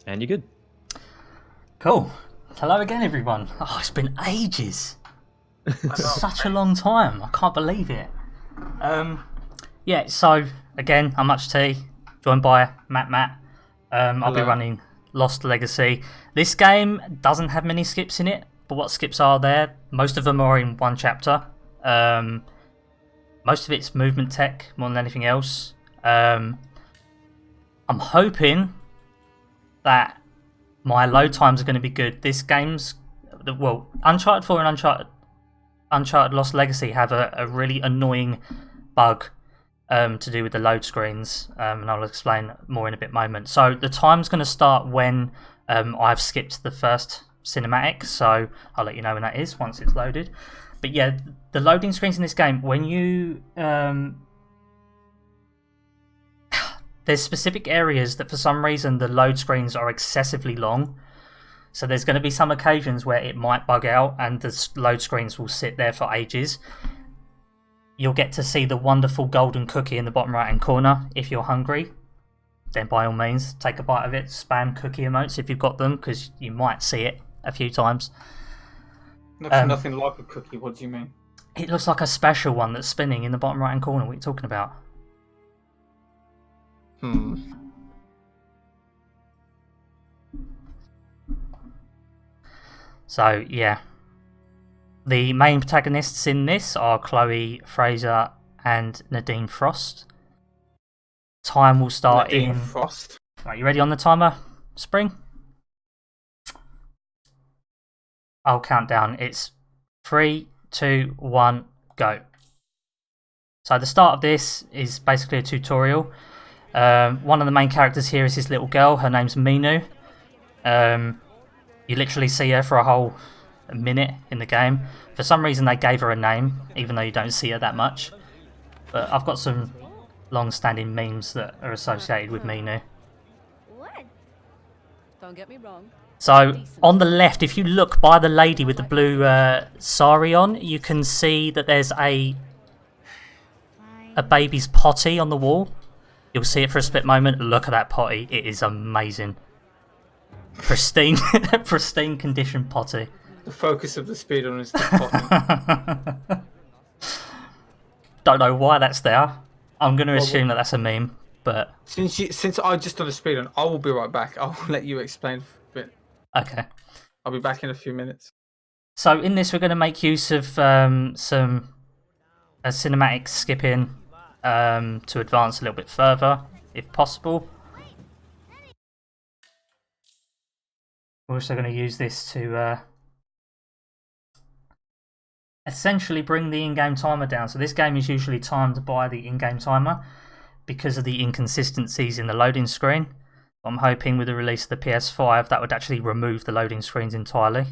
And you're good. Cool. Hello again, everyone. Oh, it's been ages. I know. Such a long time. I can't believe it. Yeah, so again, I'm Hutchtee, joined by Matt. I'll be Hello. running Lost Legacy. This game doesn't have many skips in it, but what skips are there? Most of them are in one chapter. Most of it's movement tech more than anything else. I'm hoping that my load times are going to be good. This game's Uncharted 4 and Uncharted Lost Legacy have a really annoying bug to do with the load screens, and I'll explain more in a bit moment. So the time's going to start when I've skipped the first cinematic, so I'll let you know when that is once it's loaded. But yeah, the loading screens in this game, when you there's specific areas that for some reason the load screens are excessively long. So there's going to be some occasions where it might bug out and the load screens will sit there for ages. You'll get to see the wonderful golden cookie in the bottom right hand corner. If you're hungry, then by all means take a bite of it. Spam cookie emotes if you've got them, because you might see it a few times. Looks nothing like a cookie. What do you mean? It looks like a special one that's spinning in the bottom right hand corner. What are you talking about? So yeah, the main protagonists in this are Chloe, Fraser, and Nadine Frost. Time will start Nadine in. Frost. Right, you ready on the timer, Spring? I'll count down. It's 3, 2, 1, go. So the start of this is basically a tutorial. One of the main characters here is this little girl. Her name's Minu. You literally see her for a whole minute in the game. For some reason they gave her a name, even though you don't see her that much. But I've got some long-standing memes that are associated with Minu. What? Don't get me wrong. So on the left, if you look by the lady with the blue sari on, you can see that there's a baby's potty on the wall. You'll see it for a split moment. Look at that potty. It is amazing. Pristine, pristine condition potty. The focus of the speedrun is the potty. Don't know why that's there. I'm going to assume that that's a meme, but Since I just done a speedrun, I will be right back. I'll let you explain for a bit. okay. I'll be back in a few minutes. So in this, we're going to make use of some cinematic skipping to advance a little bit further, if possible. We're also going to use this to essentially bring the in-game timer down. So this game is usually timed by the in-game timer because of the inconsistencies in the loading screen. I'm hoping with the release of the PS5 that would actually remove the loading screens entirely.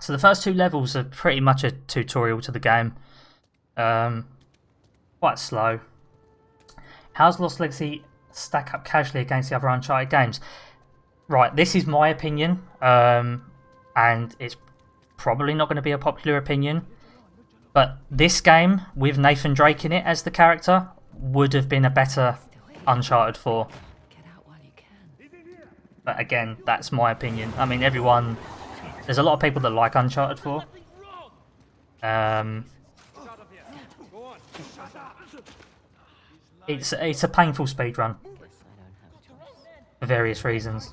So the first two levels are pretty much a tutorial to the game. Quite slow. How's Lost Legacy stack up casually against the other Uncharted games? Right, this is my opinion, and it's probably not going to be a popular opinion, but this game with Nathan Drake in it as the character would have been a better Uncharted 4. But again, that's my opinion. I mean, there's a lot of people that like Uncharted 4. It's a painful speedrun for various reasons.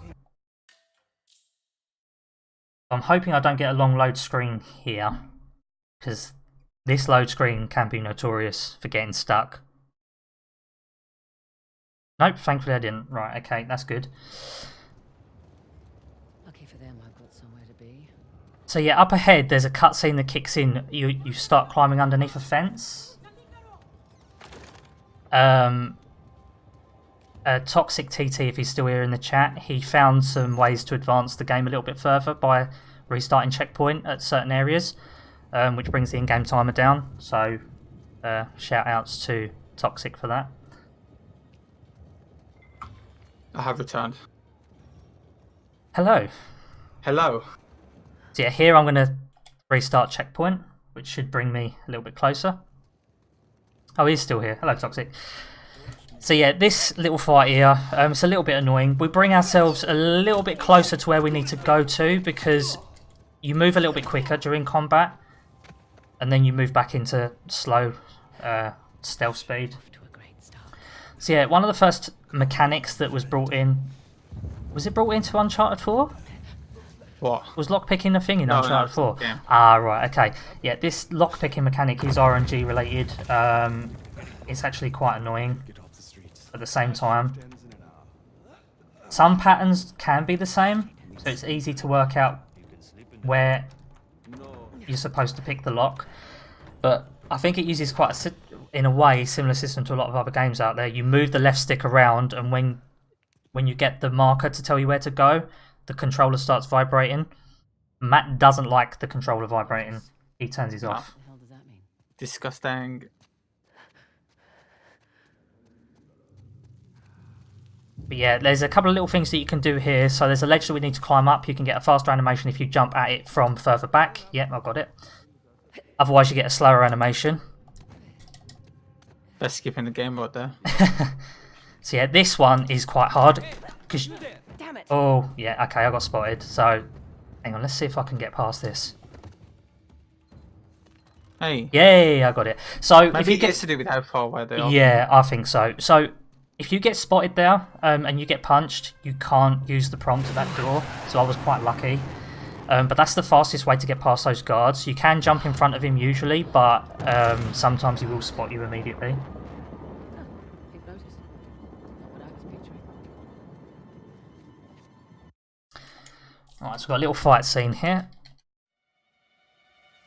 I'm hoping I don't get a long load screen here, because this load screen can be notorious for getting stuck. Nope, thankfully I didn't. Right, okay, that's good. Lucky for them, I've got somewhere to be. So yeah, up ahead there's a cutscene that kicks in. You start climbing underneath a fence. Toxic TT, if he's still here in the chat, he found some ways to advance the game a little bit further by restarting checkpoint at certain areas, which brings the in-game timer down. So shout outs to Toxic for that. I have returned. Hello. Hello. So yeah, here I'm going to restart checkpoint, which should bring me a little bit closer. Oh, he's still here. Hello, Toxic. So yeah, this little fight here, it's a little bit annoying. We bring ourselves a little bit closer to where we need to go to because you move a little bit quicker during combat, and then you move back into slow stealth speed. So yeah, one of the first mechanics that was brought in, was it brought into Uncharted 4? What? Was lockpicking a thing in Uncharted 4? Yeah. Ah, right, okay. Yeah, this lockpicking mechanic is RNG related. It's actually quite annoying at the same time. Some patterns can be the same, so it's easy to work out where you're supposed to pick the lock. But I think it uses quite a, in a way, similar system to a lot of other games out there. You move the left stick around, and when you get the marker to tell you where to go, the controller starts vibrating. Matt doesn't like the controller vibrating. He turns his off. What the hell does that mean? Disgusting. But yeah, there's a couple of little things that you can do here. So there's a ledge that we need to climb up. You can get a faster animation if you jump at it from further back. Yep, I've got it. Otherwise, you get a slower animation. Best skipping the game right there. So yeah, this one is quite hard. Damn it! Oh, yeah, okay, I got spotted. So, hang on, let's see if I can get past this. Hey. Yay, I got it. So, Maybe if you it get... gets to do with how far away they are. Yeah, I think so. So, if you get spotted there and you get punched, you can't use the prompt at that door. So I was quite lucky. But that's the fastest way to get past those guards. You can jump in front of him usually, but sometimes he will spot you immediately. You've noticed. Not what I was picturing. Alright, so we've got a little fight scene here.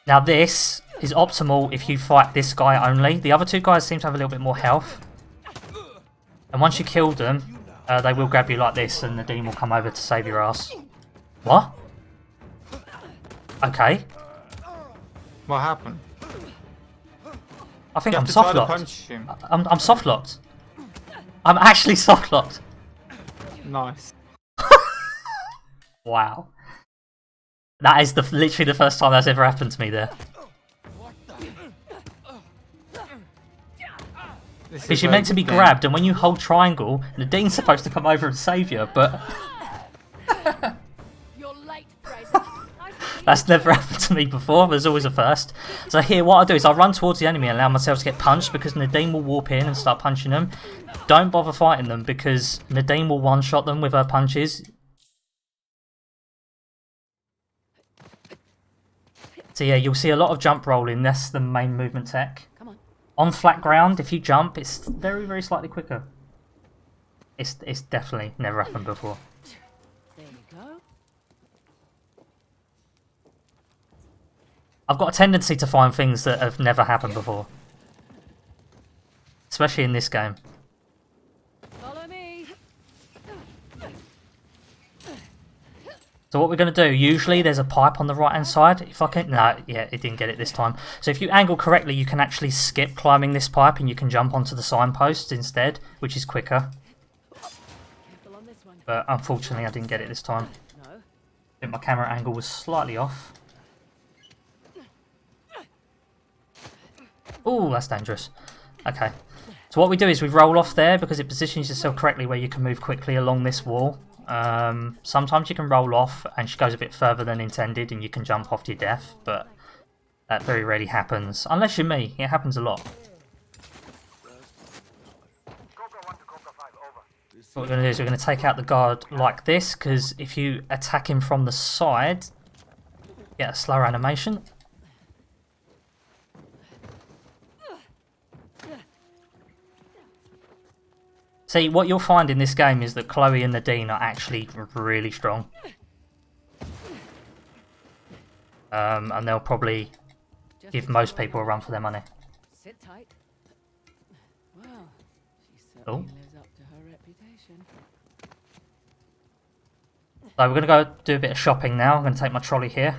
Now this is optimal if you fight this guy only. The other two guys seem to have a little bit more health. And once you kill them, they will grab you like this and Nadine will come over to save your ass. What? Okay. What happened? I think You I'm have to try soft to locked. punch him. I'm soft locked. I'm actually soft locked. Nice. Wow. That is literally the first time that's ever happened to me there. Because you're meant to be grabbed, and when you hold triangle, Nadine's supposed to come over and save you, but You're late, Fraser. that's never happened to me before. There's always a first. So here, what I do is I run towards the enemy and allow myself to get punched, because Nadine will warp in and start punching them. Don't bother fighting them, because Nadine will one-shot them with her punches. So yeah, you'll see a lot of jump rolling. That's the main movement tech. Come on. On flat ground, if you jump, it's very, very slightly quicker. It's definitely never happened before. There you go. I've got a tendency to find things that have never happened before. Especially in this game. Follow me. So what we're going to do, usually there's a pipe on the right hand side. If I can... No, yeah, it didn't get it this time. So if you angle correctly, you can actually skip climbing this pipe and you can jump onto the signpost instead, which is quicker. Careful on this one. But unfortunately, I didn't get it this time. No. I think my camera angle was slightly off. Ooh, that's dangerous. Okay. So what we do is we roll off there because it positions yourself correctly where you can move quickly along this wall. Sometimes you can roll off and she goes a bit further than intended and you can jump off to your death, but that very rarely happens. Unless you're me, it happens a lot. What we're going to do is we're going to take out the guard like this, because if you attack him from the side, you get a slower animation. See, what you'll find in this game is that Chloe and Nadine are actually really strong. And they'll probably give most people a run for their money. Sit tight. Well, she certainly Oh. lives up to her reputation. So we're going to go do a bit of shopping now. I'm going to take my trolley here.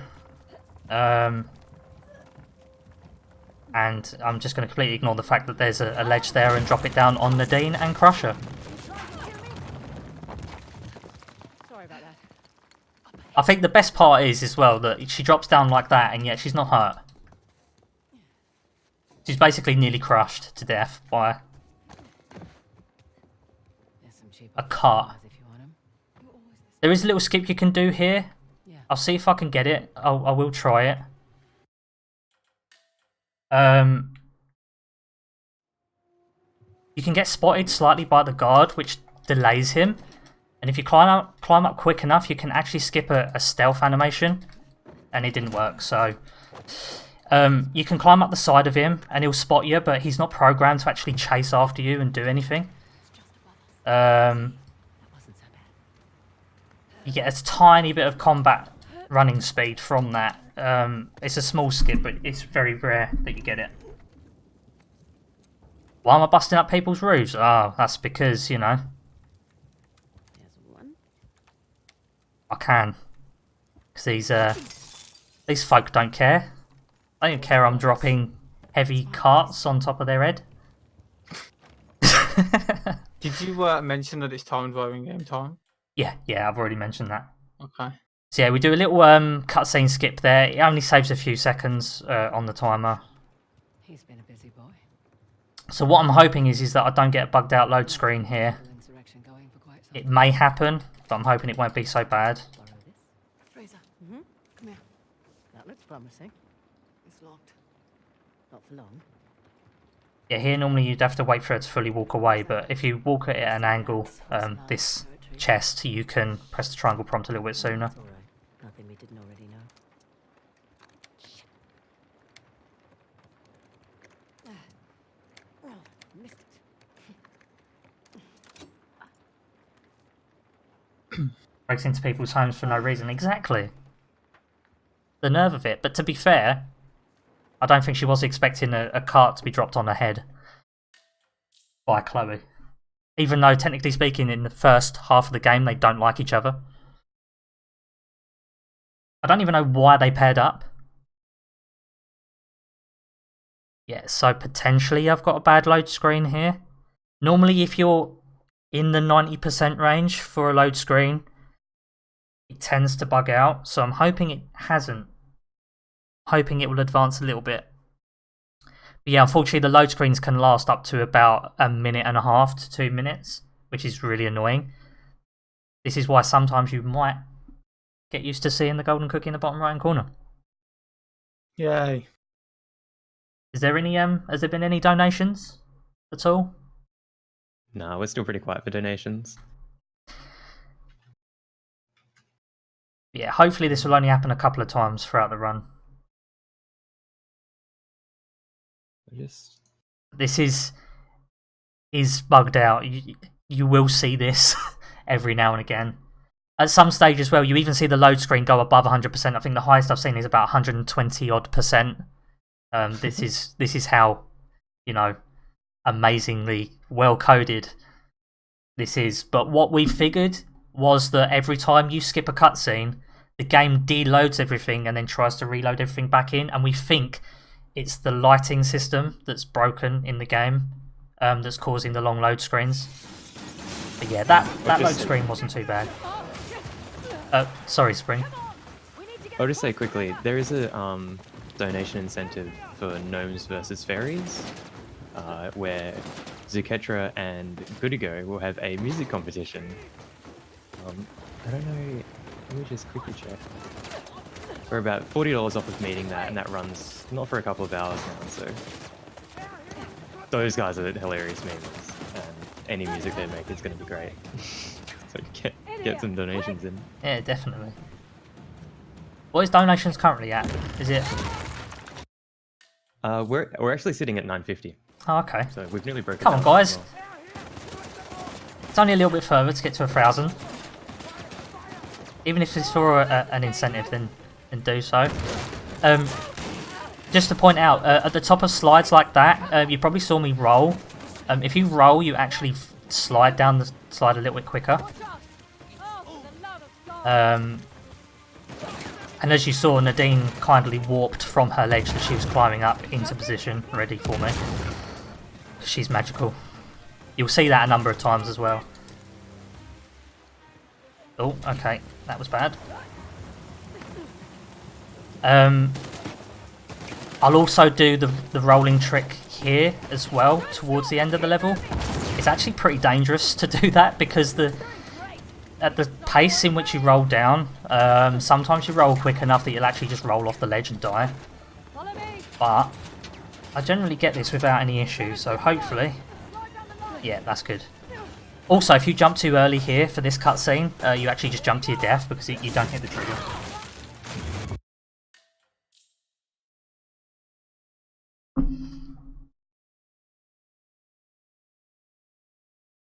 And I'm just going to completely ignore the fact that there's a ledge there and drop it down on Nadine and crush her. Sorry about that. I think the best part is as well that she drops down like that and yet she's not hurt. She's basically nearly crushed to death by some cheap a cart. if you want 'em. There is a little skip you can do here. Yeah. I'll see if I can get it. I will try it. You can get spotted slightly by the guard, which delays him. And if you climb up quick enough, you can actually skip a stealth animation. And it didn't work, so... you can climb up the side of him, and he'll spot you, but he's not programmed to actually chase after you and do anything. You get a tiny bit of combat running speed from that. It's a small skip, but it's very rare that you get it. Why am I busting up people's roofs? Oh, that's because, you know, There's one. I can. Because these folk don't care. They don't care I'm dropping heavy carts on top of their head. Did you mention that it's timed via in-game time? Yeah, I've already mentioned that. Okay. So yeah, we do a little cutscene skip there. It only saves a few seconds on the timer. He's been a busy boy. So what I'm hoping is that I don't get a bugged out load screen here. Insurrection going for quite some It may happen, but I'm hoping it won't be so bad. Borrow this. Fraser. Come here. That looks promising. It's locked. Not for long. Yeah, here normally you'd have to wait for it to fully walk away, but if you walk it at an angle, this chest, you can press the triangle prompt a little bit sooner. It's all right. Nothing we didn't already know. Oh, missed it. Breaks into people's homes for no reason. Exactly. The nerve of it. But to be fair, I don't think she was expecting a cart to be dropped on her head by Chloe. Even though, technically speaking, in the first half of the game, they don't like each other. I don't even know why they paired up. Yeah, so potentially I've got a bad load screen here. Normally, if you're in the 90% range for a load screen, it tends to bug out. So I'm hoping it hasn't. Hoping it will advance a little bit. But yeah, unfortunately the load screens can last up to about 1.5 minutes to 2 minutes, which is really annoying. This is why sometimes you might get used to seeing the golden cookie in the bottom right hand corner. Yay. Is there any has there been any donations at all? No, we're still pretty quiet for donations. Yeah, hopefully this will only happen a couple of times throughout the run. This is bugged out. You will see this every now and again. At some stage as well, you even see the load screen go above 100%. I think the highest I've seen is about 120 odd percent. This is how, you know, amazingly well coded this is. But what we figured was that every time you skip a cutscene, the game deloads everything and then tries to reload everything back in. And we think it's the lighting system that's broken in the game that's causing the long load screens. But yeah, that load screen wasn't too bad. Sorry, Spring. I'll just say quickly, there is a donation incentive for Gnomes versus Fairies, where Zuketra and Goodigo will have a music competition. I don't know, let me just quickly check. We're about $40 off of meeting that, and that runs not for a couple of hours now, so those guys are hilarious memes, and any music they make is going to be great. So get some donations in. Yeah, definitely. What is donations currently at? Is it? We're actually sitting at 950. Oh, okay. So we've nearly broken. Come on, guys. It's only a little bit further to get to 1,000. Even if it's for an incentive, then do so. Just to point out, at the top of slides like that, you probably saw me roll. If you roll, you actually slide down the slide a little bit quicker. And as you saw, Nadine kindly warped from her ledge that she was climbing up into position, ready for me. She's magical. You'll see that a number of times as well. Oh, okay, that was bad. I'll also do the rolling trick here as well towards the end of the level. it's actually pretty dangerous to do that because at the pace in which you roll down, sometimes you roll quick enough that you'll actually just roll off the ledge and die. But I generally get this without any issue, so hopefully, yeah, that's good. Also, if you jump too early here for this cutscene, you actually just jump to your death because you don't hit the trigger.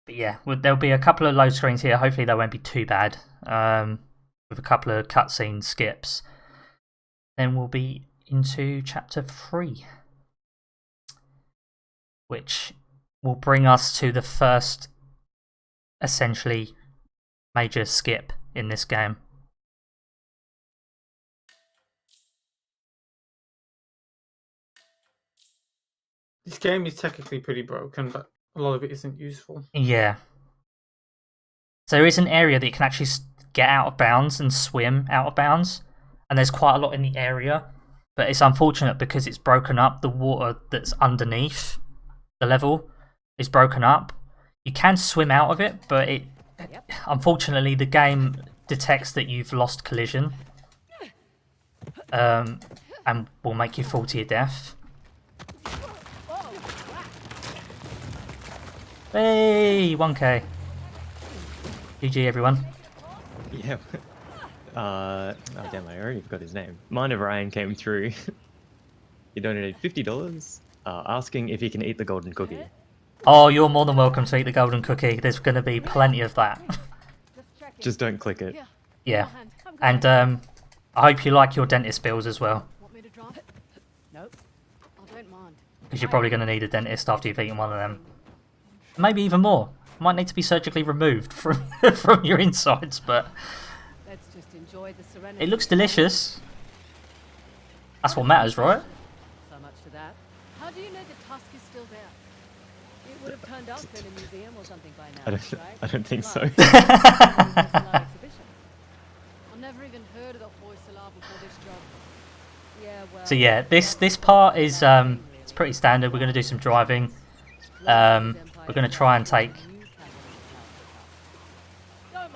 But yeah, there'll be a couple of load screens here. Hopefully they won't be too bad, with a couple of cutscene skips. Then we'll be into chapter 3, which will bring us to the first, essentially, major skip in this game. This game is technically pretty broken, but a lot of it isn't useful. Yeah. So there is an area that you can actually get out of bounds and swim out of bounds, and there's quite a lot in the area, but it's unfortunate because it's broken up. The water that's underneath the level is broken up. You can swim out of it, but unfortunately the game detects that you've lost collision, and will make you fall to your death. Hey, 1k. GG everyone. Yeah. Oh damn, I already forgot his name. Mine of Ryan came through. He donated $50, asking if he can eat the golden cookie. Oh, you're more than welcome to eat the golden cookie. There's going to be plenty of that. Just don't click it. Yeah. And I hope you like your dentist bills as well. Want me to drop it? Nope. I don't mind. Because you're probably going to need a dentist after you've eaten one of them. Maybe even more. Might need to be surgically removed from from your insides, but Let's just enjoy the serenity. it looks delicious. That's what matters, right? So much for that. How do you know the tusk is still there? It would have turned up in a museum or something by now, right? I don't think so. I've never even heard of the Hoysala before this job. Yeah, well. So yeah, this part is it's pretty standard. We're going to do some driving. We're going to try and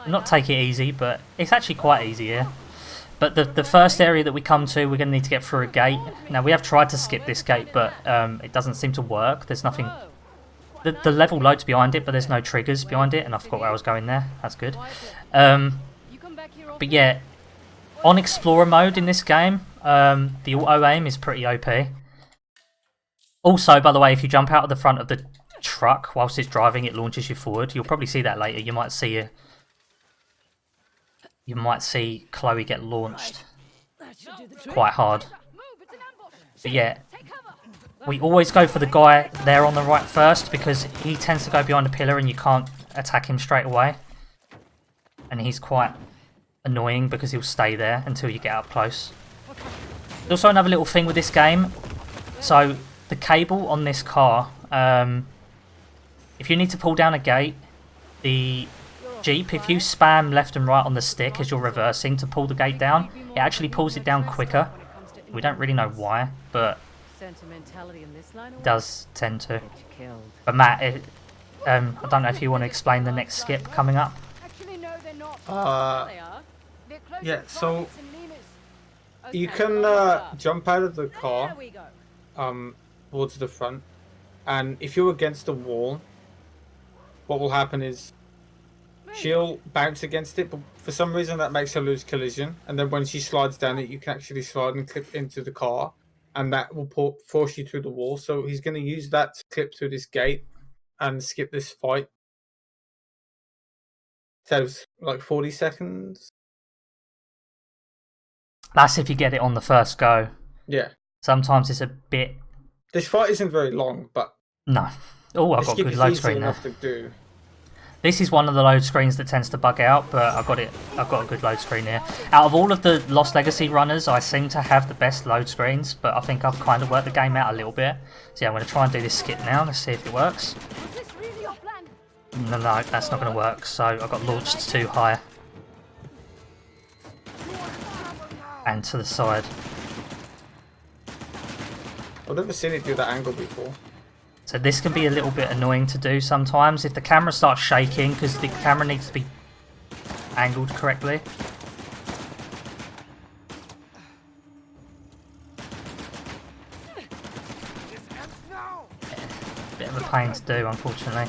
not take it easy, but it's actually quite easy here. But the first area that we come to, we're going to need to get through a gate. Now, we have tried to skip this gate, but it doesn't seem to work. There's nothing... The level loads behind it, but there's no triggers behind it, and I forgot where I was going there. That's good. But yeah, on Explorer mode in this game, the auto-aim is pretty OP. Also, by the way, if you jump out of the front of the truck whilst it's driving, it launches you forward. You'll probably see that later. You might see Chloe get launched quite hard. But yeah, we always go for the guy there on the right first because he tends to go behind a pillar and you can't attack him straight away. And he's quite annoying because he'll stay there until you get up close. There's also another little thing with this game. So the cable on this car, if you need to pull down a gate, the Jeep, if you spam left and right on the stick as you're reversing to pull the gate down, it actually pulls it down quicker. We don't really know why, but it does tend to. But Matt, I don't know if you want to explain the next skip coming up. Yeah, so you can jump out of the car towards the front, and if you're against the wall, what will happen is she'll bounce against it, but for some reason that makes her lose collision, and then when she slides down it, you can actually slide and clip into the car, and that will force you through the wall. So he's going to use that to clip through this gate and skip this fight. So it's like 40 seconds. That's if you get it on the first go. Yeah. Sometimes it's a bit... This fight isn't very long, but... No. Oh, I've got a good load screen there. To do. This is one of the load screens that tends to bug out, but I've got a good load screen here. Out of all of the Lost Legacy runners, I seem to have the best load screens, but I think I've kind of worked the game out a little bit. So yeah, I'm going to try and do this skip now. Let's see if it works. No, that's not going to work, so I got launched too high. And to the side. I've never seen it do that angle before. So this can be a little bit annoying to do sometimes if the camera starts shaking, because the camera needs to be angled correctly. Bit of a pain to do, unfortunately.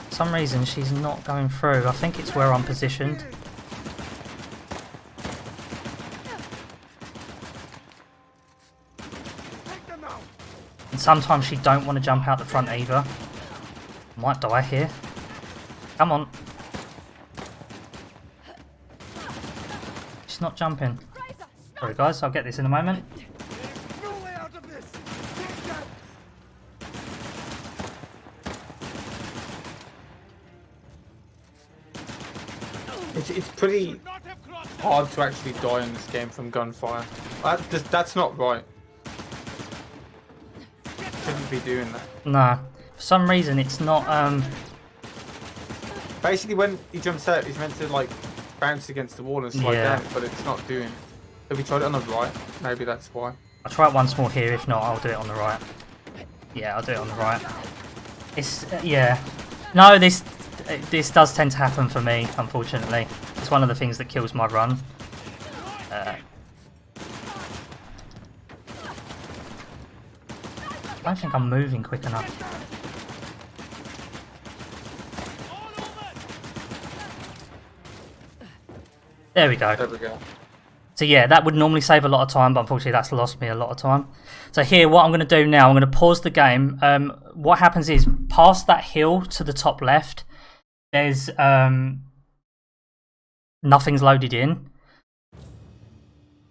For some reason she's not going through. I think it's where I'm positioned. And sometimes she don't want to jump out the front either. Might die here. Come on. She's not jumping. Sorry guys, I'll get this in a moment. It's pretty hard to actually die in this game from gunfire. That's not right. Shouldn't be doing that. No. For some reason it's not Basically when he jumps out he's meant to like bounce against the wall and slide down, but it's not doing it. Have you tried it on the right? Maybe that's why. I'll try it once more here, if not I'll do it on the right. Yeah, I'll do it on the right. It's yeah. No, this does tend to happen for me, unfortunately. It's one of the things that kills my run. I don't think I'm moving quick enough. There we go. There we go. So yeah, that would normally save a lot of time, but unfortunately that's lost me a lot of time. So here, what I'm going to do now, I'm going to pause the game. What happens is, past that hill to the top left, there's nothing's loaded in.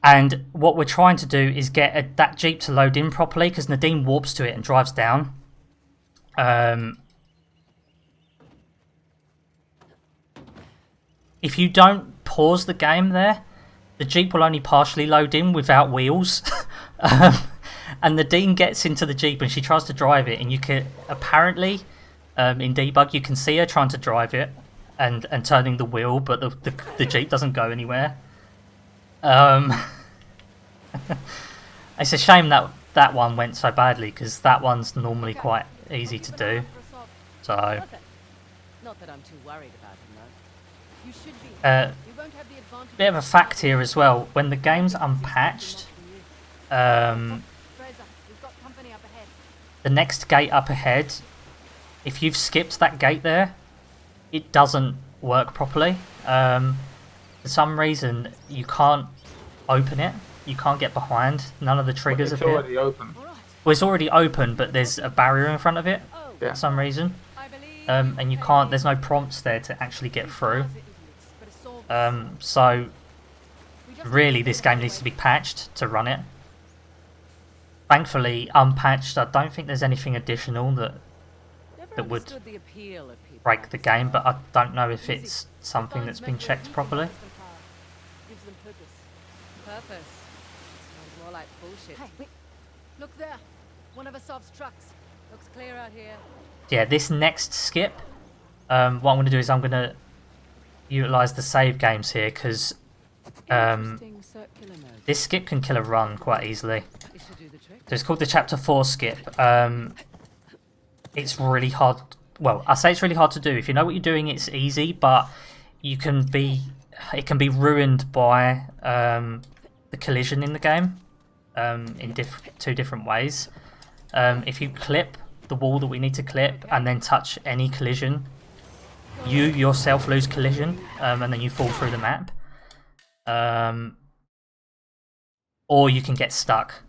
And what we're trying to do is get that Jeep to load in properly, because Nadine warps to it and drives down. If you don't pause the game there, the Jeep will only partially load in without wheels. And Nadine gets into the Jeep and she tries to drive it, and you can apparently in debug you can see her trying to drive it and turning the wheel, but the Jeep doesn't go anywhere. It's a shame that one went so badly, because that one's normally quite easy to do. So not that I'm too worried about him though. You should be. You won't have the advantage. Bit of a fact here as well, when the game's unpatched, the next gate up ahead, if you've skipped that gate there, it doesn't work properly. For some reason you can't open it, you can't get behind, none of the triggers appear. It's already open. Well, it's already open, but there's a barrier in front of it for some reason. And you can't, there's no prompts there to actually get through. So really this game needs to be patched to run it. Thankfully, unpatched, I don't think there's anything additional that would break the game, but I don't know if it's something that's been checked properly. Gives them purpose. Sounds more like bullshit. Hey, wait. Look there. One of Asav's trucks. Looks clear out here. Yeah, this next skip, what I'm going to do is I'm going to utilise the save games here, because this skip can kill a run quite easily. So it's called the Chapter 4 skip. It's really hard. Well, I say it's really hard to do. If you know what you're doing, it's easy, but it can be ruined by the collision in the game in two different ways. If you clip the wall that we need to clip and then touch any collision, you yourself lose collision, and then you fall through the map. Or you can get stuck.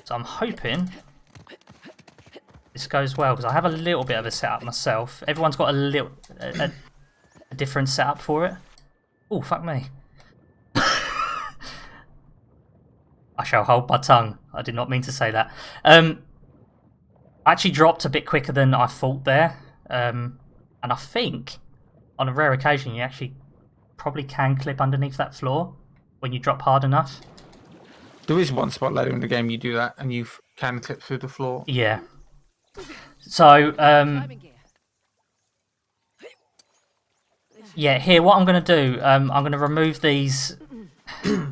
So I'm hoping this goes well, because I have a little bit of a setup myself. Everyone's got a different setup for it. Oh, fuck me. I shall hold my tongue. I did not mean to say that. I actually dropped a bit quicker than I thought there. And I think, on a rare occasion, you actually probably can clip underneath that floor when you drop hard enough. There is one spot later in the game you do that, and you can clip through the floor. Yeah. So, Yeah, here, what I'm going to do, I'm going to remove these...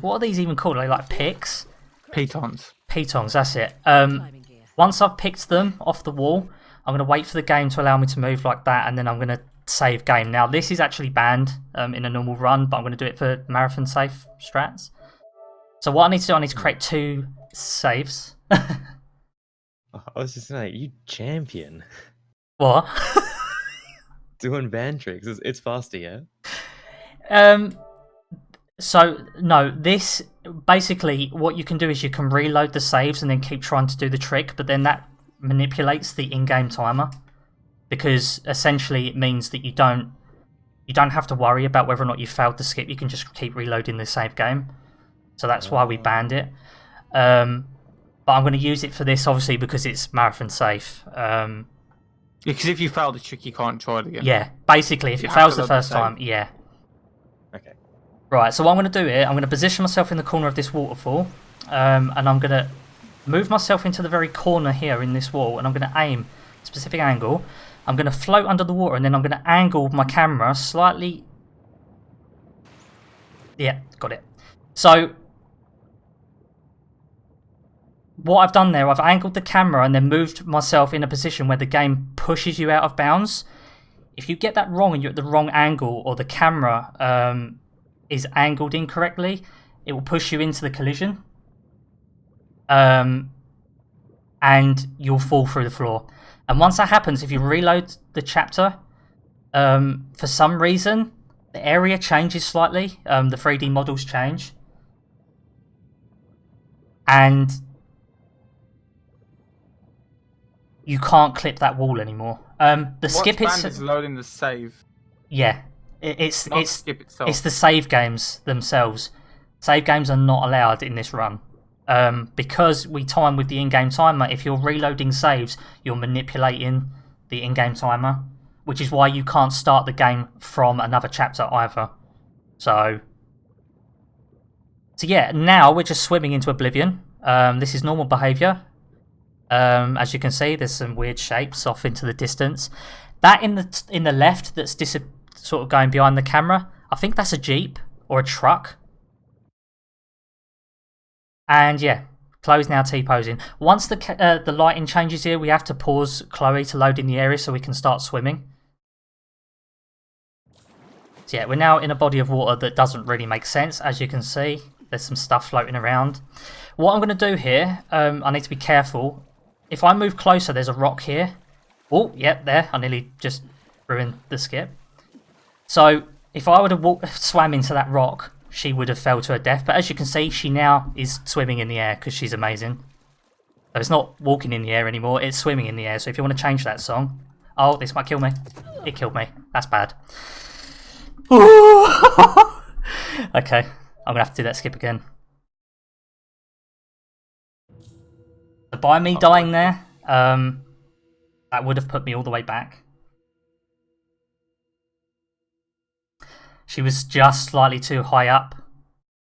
What are these even called? Are they like picks? Pitons. Pitons, that's it. Climbing gear. Once I've picked them off the wall, I'm going to wait for the game to allow me to move like that, and then I'm going to save game. Now, this is actually banned in a normal run, but I'm going to do it for marathon safe strats. So what I need to do, I need to create 2 saves. I was just like, you champion. What? Doing band tricks. It's faster, yeah? So, no, this... Basically, what you can do is you can reload the saves and then keep trying to do the trick, but then that manipulates the in-game timer. Because, essentially, it means that you don't have to worry about whether or not you failed to skip. You can just keep reloading the save game. So that's why we banned it. But I'm going to use it for this, obviously, because it's marathon safe. Because if you fail the trick, you can't try it again. Yeah, basically, if it fails the first time, yeah. Okay. Right, so what I'm going to do here, I'm going to position myself in the corner of this waterfall, and I'm going to move myself into the very corner here in this wall, and I'm going to aim a specific angle. I'm going to float under the water, and then I'm going to angle my camera slightly... Yeah, got it. So, what I've done there, I've angled the camera and then moved myself in a position where the game pushes you out of bounds. If you get that wrong and you're at the wrong angle, or the camera is angled incorrectly, it will push you into the collision. And you'll fall through the floor. And once that happens, if you reload the chapter, for some reason, the area changes slightly. The 3D models change. And you can't clip that wall anymore. The skip is loading the save. Yeah, it's skip itself. It's the save games themselves. Save games are not allowed in this run. Because we time with the in-game timer, if you're reloading saves, you're manipulating the in-game timer, which is why you can't start the game from another chapter either. So yeah, now we're just swimming into oblivion. This is normal behaviour. As you can see, there's some weird shapes off into the distance. That in the left that's sort of going behind the camera, I think that's a Jeep or a truck. And yeah, Chloe's now T-posing. Once the lighting changes here, we have to pause Chloe to load in the area so we can start swimming. So yeah, we're now in a body of water that doesn't really make sense, as you can see. There's some stuff floating around. What I'm going to do here, I need to be careful. If I move closer, there's a rock here. Oh, yeah, there. I nearly just ruined the skip. So if I would have swam into that rock, she would have fell to her death. But as you can see, she now is swimming in the air because she's amazing. So it's not walking in the air anymore, it's swimming in the air. So if you want to change that song... Oh, this might kill me. It killed me. That's bad. Okay, I'm going to have to do that skip again. So by me dying there, that would have put me all the way back. She was just slightly too high up.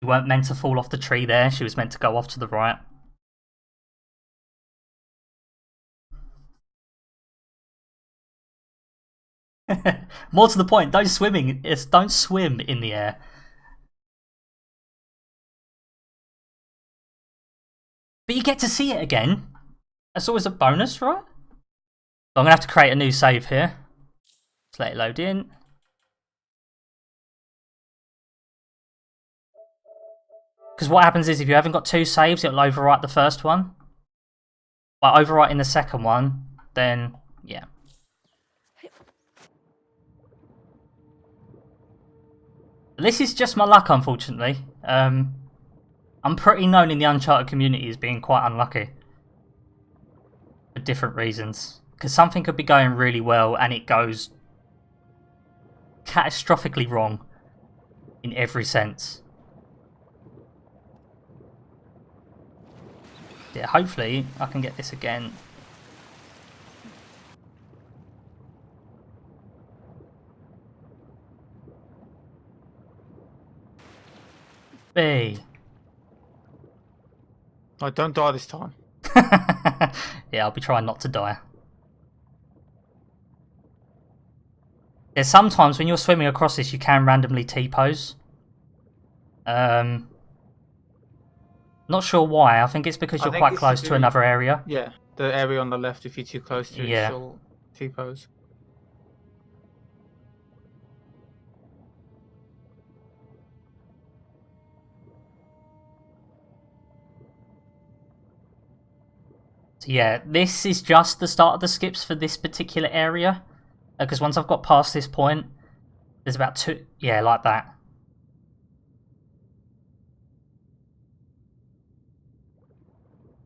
She weren't meant to fall off the tree there. She was meant to go off to the right. More to the point, don't swim in the air. But you get to see it again. That's always a bonus, right? So I'm going to have to create a new save here. Just let it load in. Because what happens is if you haven't got 2 saves, it'll overwrite the first one. By overwriting the second one, then, yeah. This is just my luck, unfortunately. I'm pretty known in the Uncharted community as being quite unlucky. For different reasons. Because something could be going really well and it goes catastrophically wrong in every sense. Yeah, hopefully I can get this again. B. I don't die this time. Yeah, I'll be trying not to die. There's sometimes when you're swimming across this, you can randomly T-pose. Not sure why. I think it's because you're quite close to another area. Yeah, the area on the left, if you're too close to it, she'll T-pose. So yeah, this is just the start of the skips for this particular area. Because once I've got past this point, there's about 2... Yeah, like that.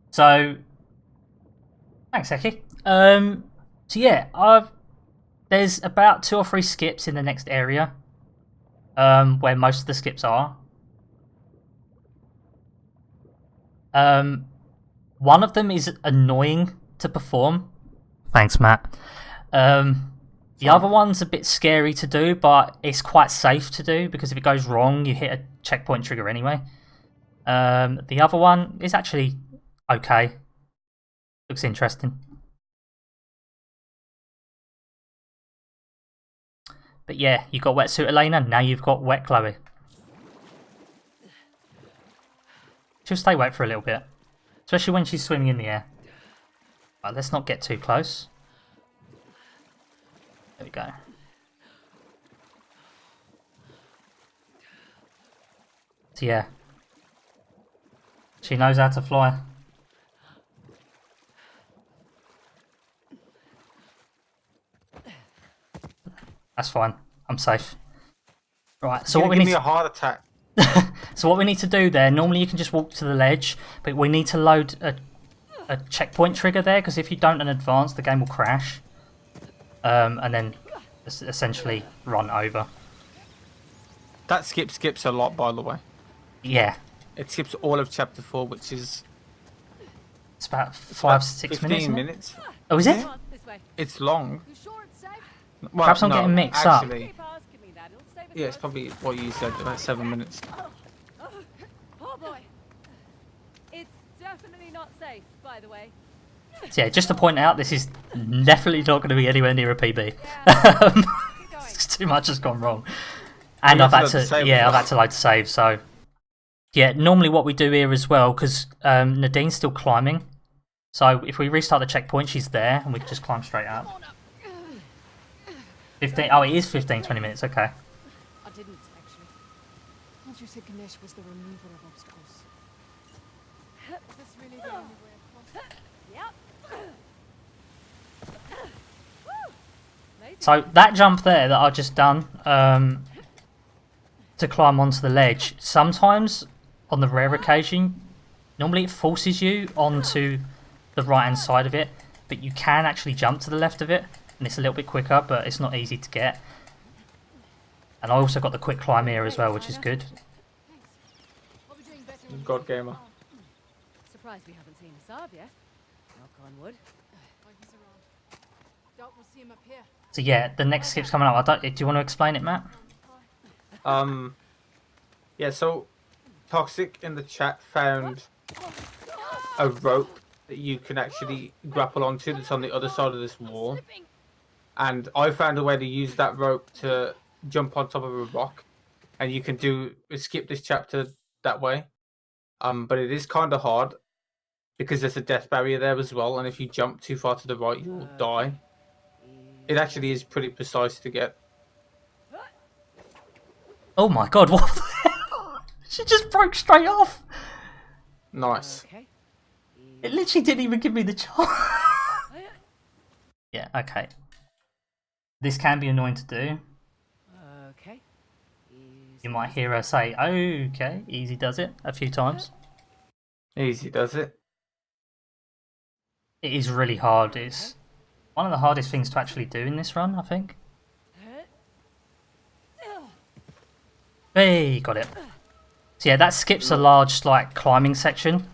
So... Thanks, Eki. So yeah, there's about 2 or 3 skips in the next area. Where most of the skips are. One of them is annoying to perform. Thanks, Matt. The other one's a bit scary to do, but it's quite safe to do because if it goes wrong, you hit a checkpoint trigger anyway. The other one is actually okay. Looks interesting. But yeah, you got wetsuit Elena, now you've got wet Chloe. She'll stay wet for a little bit. Especially when she's swimming in the air. Right, let's not get too close. There we go. So yeah. She knows how to fly. That's fine. I'm safe. Right, so what we need give me a heart attack. So what we need to do there, normally you can just walk to the ledge, but we need to load a checkpoint trigger there, because if you don't in advance, the game will crash. And then essentially run over. That skips a lot, by the way. Yeah. It skips all of chapter 4, which is... It's about 5-6 minutes. 15 minutes. Oh, is it? It's long. Well, Perhaps I'm getting mixed up. Yeah, it's probably what you said, about 7 minutes. Oh boy. It's definitely not safe, by the way. So yeah, just to point out, this is definitely not going to be anywhere near a PB. Too much has gone wrong. And I've had to load to save, so... Yeah, normally what we do here as well, because Nadine's still climbing. So if we restart the checkpoint, she's there, and we can just climb straight up. 15. Oh, it is 15-20 minutes, okay. I didn't, actually. Don't you think Ganesh was the remover of obstacles? Is this really the only way across? Yep. So that jump there that I've just done to climb onto the ledge, sometimes on the rare occasion, normally it forces you onto the right hand side of it, but you can actually jump to the left of it, and it's a little bit quicker, but it's not easy to get. And I also got the quick climb here as well, which is good. God gamer. Surprised we haven't seen Saab yet. Knock on wood. We'll see him up here. So yeah, the next skip's coming up. Do you want to explain it, Matt? Yeah, so Toxic in the chat found a rope that you can actually grapple onto that's on the other side of this wall. And I found a way to use that rope to jump on top of a rock. And you can skip this chapter that way. But it is kind of hard because there's a death barrier there as well. And if you jump too far to the right, you will die. It actually is pretty precise to get. Oh my god, what the hell? She just broke straight off. Nice. It literally didn't even give me the chance. Yeah, okay. This can be annoying to do. Okay. You might hear her say, okay, easy does it, a few times. Easy does it. It is really hard. It's one of the hardest things to actually do in this run, I think. Hey, got it. So yeah, that skips a large, like, climbing section.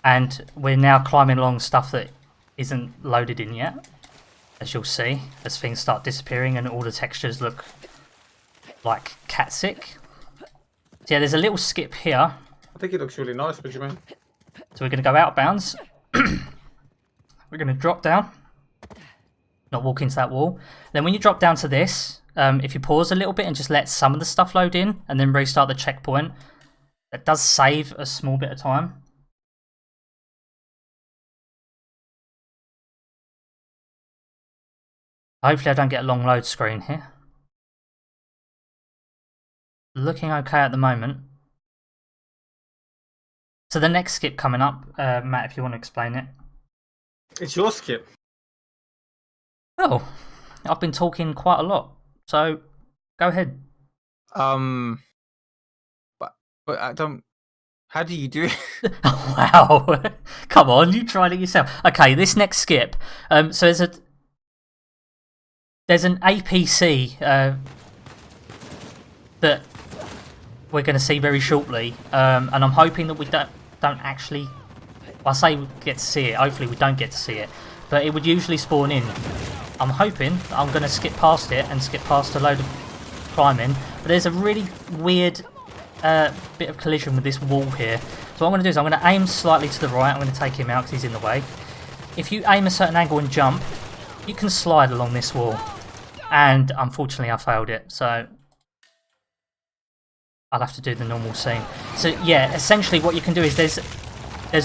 And we're now climbing along stuff that isn't loaded in yet. As you'll see, as things start disappearing and all the textures look like cat sick. So yeah, there's a little skip here. I think it looks really nice, what do you mean? So we're going to go out of bounds. We're going to drop down. not walk into that wall. Then when you drop down to this, if you pause a little bit and just let some of the stuff load in and then restart the checkpoint, that does save a small bit of time. Hopefully I don't get a long load screen here. Looking okay at the moment. So the next skip coming up, Matt, if you want to explain it. It's your skip. Oh, I've been talking quite a lot, so go ahead. But I don't. How do you do it? Wow, come on, you tried it yourself. Okay, this next skip. So there's an APC that we're going to see very shortly, and I'm hoping that we don't actually. I say we get to see it. Hopefully, we don't get to see it, but it would usually spawn in. I'm hoping that I'm going to skip past it and skip past a load of climbing, but there's a really weird bit of collision with this wall here. So what I'm going to do is I'm going to aim slightly to the right. I'm going to take him out because he's in the way. If you aim a certain angle and jump, you can slide along this wall. And unfortunately I failed it, so I'll have to do the normal scene. So yeah, essentially what you can do is there's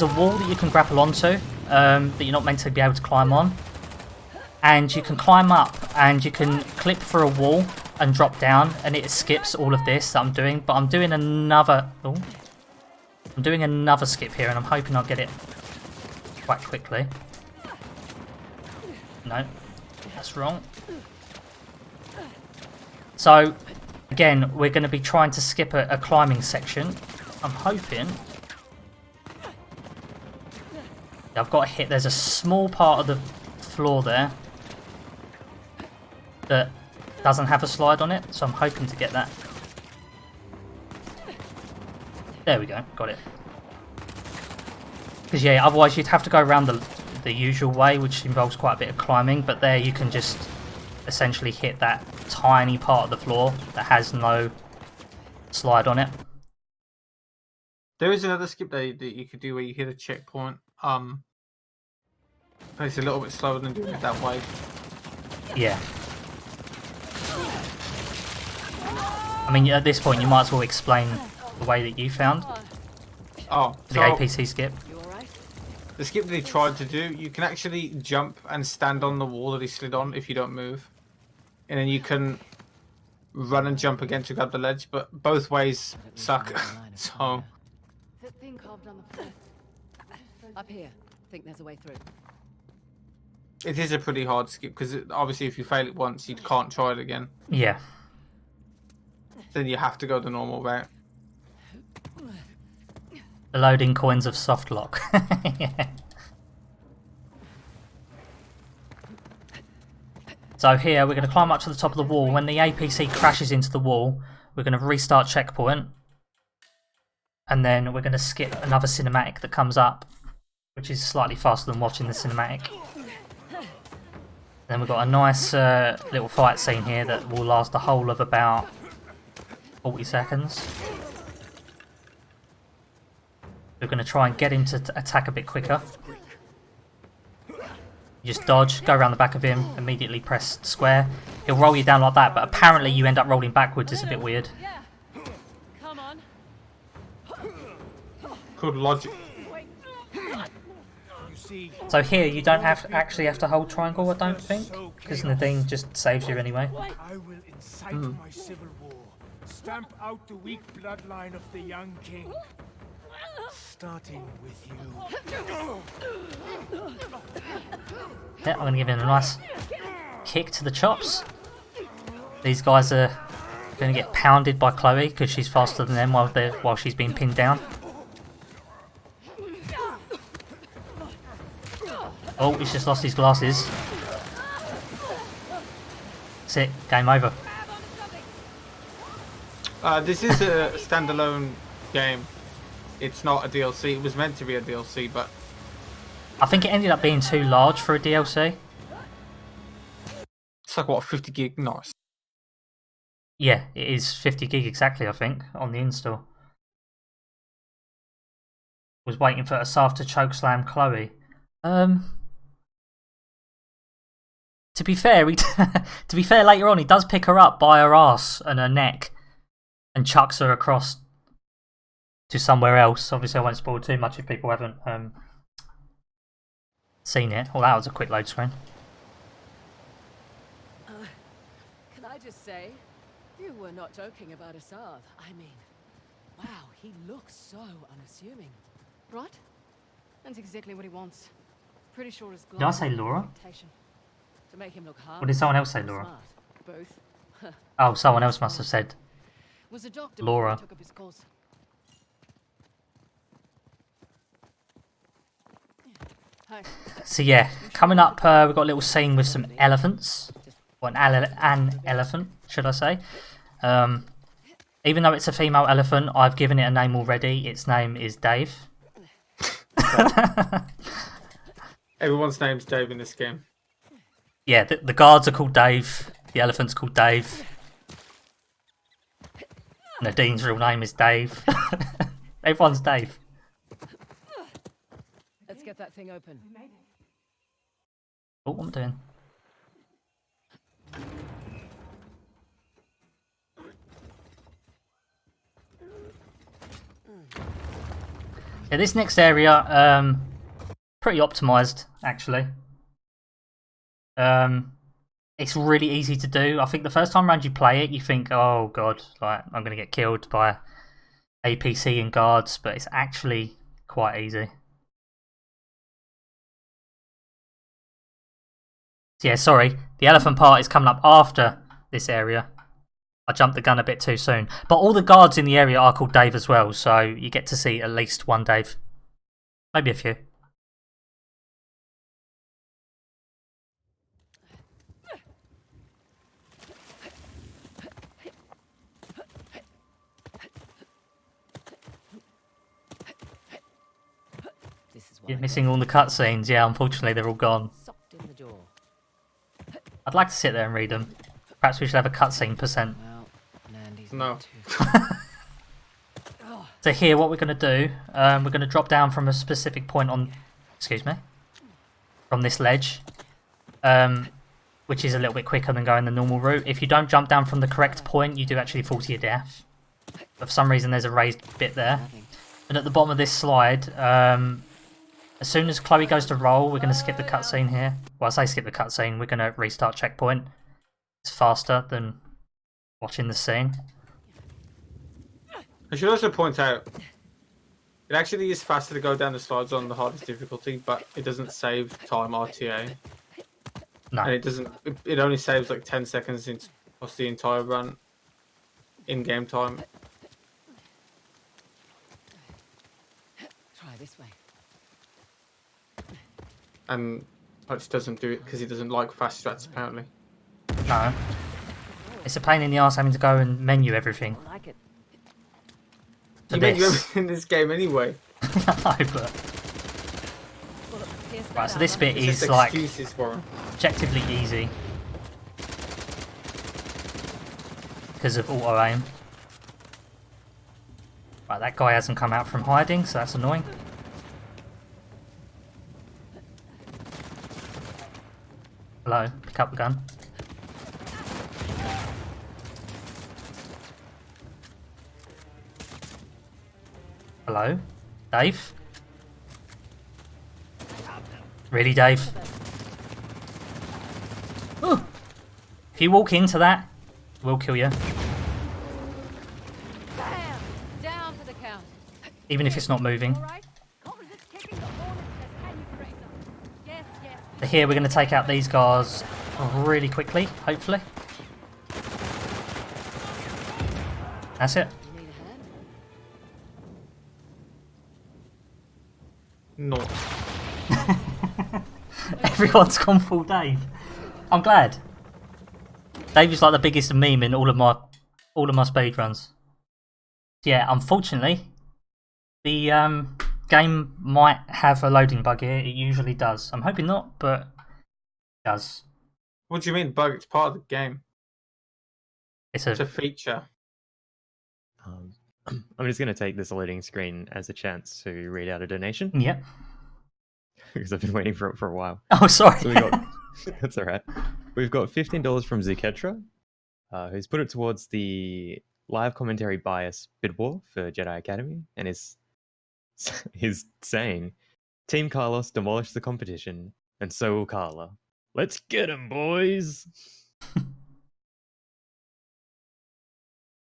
a wall that you can grapple onto that you're not meant to be able to climb on. And you can climb up and you can clip for a wall and drop down, and it skips all of this that I'm doing. But I'm doing another skip here, and I'm hoping I'll get it quite quickly. No, that's wrong. So again, we're going to be trying to skip a climbing section. I'm hoping. I've got a hit. There's a small part of the floor there that doesn't have a slide on it, so I'm hoping to get that. There we go, got it. Because yeah, otherwise you'd have to go around the usual way, which involves quite a bit of climbing, but there you can just essentially hit that tiny part of the floor that has no slide on it. There is another skip that you could do where you hit a checkpoint. But it's a little bit slower than doing it that way. Yeah. I mean, at this point, you might as well explain the way that you found the APC skip. The skip that he tried to do, you can actually jump and stand on the wall that he slid on if you don't move. And then you can run and jump again to grab the ledge, but both ways suck. So. That thing carved on the floor. Up here. Think there's a way through. It is a pretty hard skip because obviously if you fail it once, you can't try it again. Yeah. Then you have to go the normal route. The loading coins of soft lock. Yeah. So here we're going to climb up to the top of the wall. When the APC crashes into the wall, we're going to restart checkpoint. And then we're going to skip another cinematic that comes up, which is slightly faster than watching the cinematic. Then we've got a nice little fight scene here that will last the whole of about 40 seconds. We're going to try and get him to attack a bit quicker. You just dodge, go around the back of him, immediately press square. He'll roll you down like that, but apparently you end up rolling backwards. It's a bit weird. Come on. Good logic. So here you don't actually have to hold triangle, I don't think, because Nadine just saves you anyway. I will incite my civil war, stamp out the weak bloodline of the young king, starting with you. Yeah, I'm going to give him a nice kick to the chops. These guys are going to get pounded by Chloe because she's faster than them while she's being pinned down. Oh, he's just lost his glasses. That's it, game over. This is a standalone game. It's not a DLC. It was meant to be a DLC, but I think it ended up being too large for a DLC. it's like, what, 50 gig? Nice. Yeah, it is 50 gig exactly, I think, on the install. Was waiting for Asaf to chokeslam Chloe. To be fair, later on he does pick her up by her ass and her neck, and chucks her across to somewhere else. Obviously, I won't spoil too much if people haven't seen it. Well, that was a quick load screen. Can I just say, you were not joking about Asad. I mean, wow, he looks so unassuming. Right? That's exactly what he wants. Pretty sure his Did I say Laura? To make him look Or did someone else say Laura? Smart. Both. Oh, someone else must have said Was a doctor Laura. before he took up his course. Hi. So yeah, coming up, we've got a little scene with some elephants. Or an elephant, should I say. Even though it's a female elephant, I've given it a name already. Its name is Dave. Everyone's name's Dave in this game. Yeah, the guards are called Dave. The elephant's called Dave. Nadine's real name is Dave. Everyone's Dave. Let's get that thing open. Oh, what am I doing? Yeah, this next area, pretty optimized actually. It's really easy to do. I think the first time around you play it, you think, "Oh god, like I'm gonna get killed by APC and guards," but it's actually quite easy. Yeah, sorry, the elephant part is coming up after this area. I jumped the gun a bit too soon. But all the guards in the area are called Dave as well, so you get to see at least one Dave. Maybe a few. You're missing all the cutscenes. Yeah, unfortunately they're all gone. I'd like to sit there and read them. Perhaps we should have a cutscene percent. No. So here, what we're going to do, we're going to drop down from a specific point on, excuse me, from this ledge, which is a little bit quicker than going the normal route. If you don't jump down from the correct point, you do actually fall to your death. But for some reason, there's a raised bit there. And at the bottom of this slide, as soon as Chloe goes to roll, we're going to skip the cutscene here. Well, I say skip the cutscene, we're going to restart checkpoint. It's faster than watching the scene. I should also point out, it actually is faster to go down the slides on the hardest difficulty, but it doesn't save time RTA. No. And it doesn't. It only saves like 10 seconds across the entire run in game time. Try this way. And Hutch doesn't do it because he doesn't like fast strats apparently. No. It's a pain in the arse having to go and menu everything. I like it. For You menu this. everything in this game anyway. No, but... Right, so this bit It's is just like excuses for him. objectively easy because of auto aim. Right, that guy hasn't come out from hiding, so that's annoying. Hello, pick up the gun. Hello, Dave? Really, Dave? Ooh. If you walk into that, we'll kill you. Bam! Down for the count. Even if it's not moving. All right. Composites kicking the hornet's nest. Can you brace up? Yes, yes. So here we're going to take out these guys really quickly, hopefully. That's it. You need a hand? No. Everyone's gone full Dave. I'm glad. Dave is like the biggest meme in all of my speedruns. Yeah, unfortunately, the game might have a loading bug here. It usually does. I'm hoping not, but it does. What do you mean bug? It's part of the game. It's It's a a feature. I'm just going to take this loading screen as a chance to read out a donation yeah. because I've been waiting for it for a while. Oh, sorry. So we got, that's all right. We've got $15 from Zuketra, who's put it towards the live commentary bias bid war for Jedi Academy, and is saying, Team Carlos demolished the competition, and so will Carla. Let's get him, boys!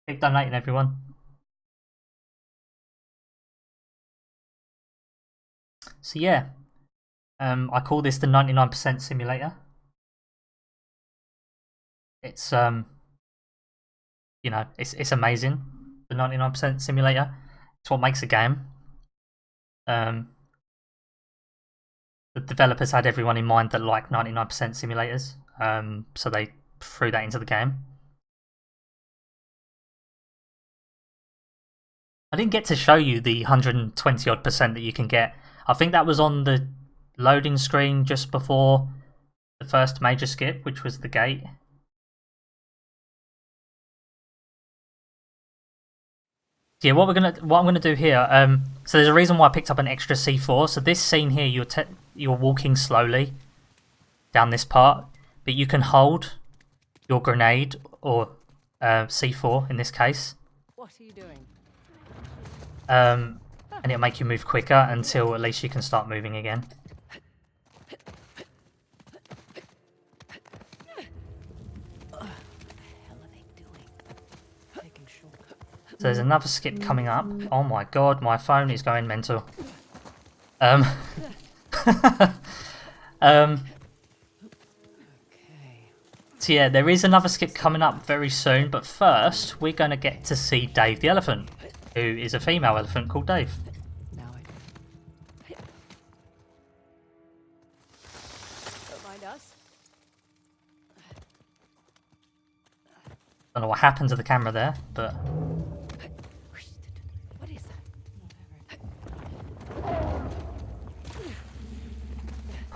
Keep donating, everyone. So yeah, I call this the 99% simulator. It's you know, it's amazing. The 99% simulator. It's what makes a game. The developers had everyone in mind that like 99% simulators, so they threw that into the game. I didn't get to show you the 120 odd % that you can get. I think that was on the loading screen just before the first major skip, which was the gate. Yeah, what I'm gonna do here. So there's a reason why I picked up an extra C4. So this scene here, you're walking slowly down this part, but you can hold your grenade or C4 in this case. What are you doing? And it'll make you move quicker until at least you can start moving again. So there's another skip coming up. Oh my god, my phone is going mental. So yeah, there is another skip coming up very soon, but first we're going to get to see Dave the elephant, who is a female elephant called Dave. Now don't mind us. Don't know what happened to the camera there, but What is that?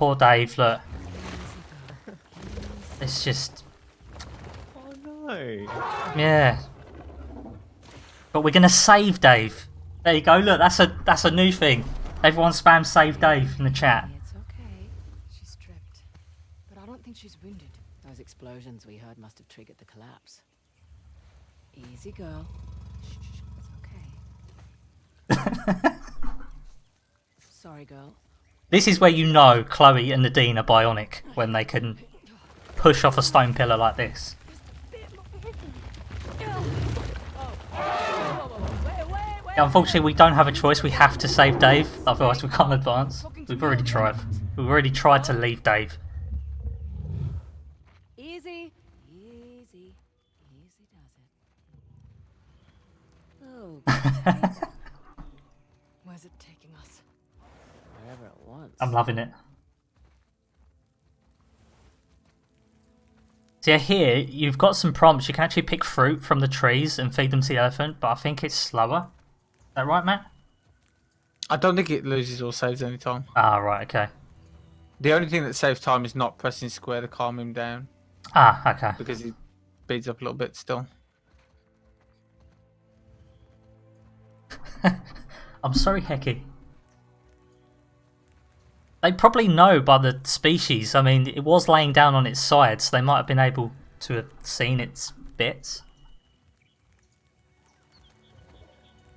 poor Dave, look. It's just, Oh no! yeah. But we're gonna save Dave. There you go. Look, that's a new thing. Everyone spam save Dave in the chat. It's okay. She's tripped. But I don't think she's wounded. Those explosions we heard must have triggered the collapse. Easy, girl. Shh, it's okay. Sorry, girl. This is where you know Chloe and Nadine are bionic, when they can push off a stone pillar like this. Unfortunately, we don't have a choice. We have to save Dave, otherwise we can't advance. We've already tried. We've already tried to leave Dave. Easy. Easy. Easy does it. Oh. Where's it taking us? Wherever it wants. I'm loving it. So yeah, here, you've got some prompts. You can actually pick fruit from the trees and feed them to the elephant, but I think it's slower. Is that right, Matt? I don't think it loses or saves any time. Ah, right, okay. The only thing that saves time is not pressing square to calm him down, Ah, okay. because he speeds up a little bit still. I'm sorry, Hecky. They probably know by the species. I mean, it was laying down on its side, so they might have been able to have seen its bits.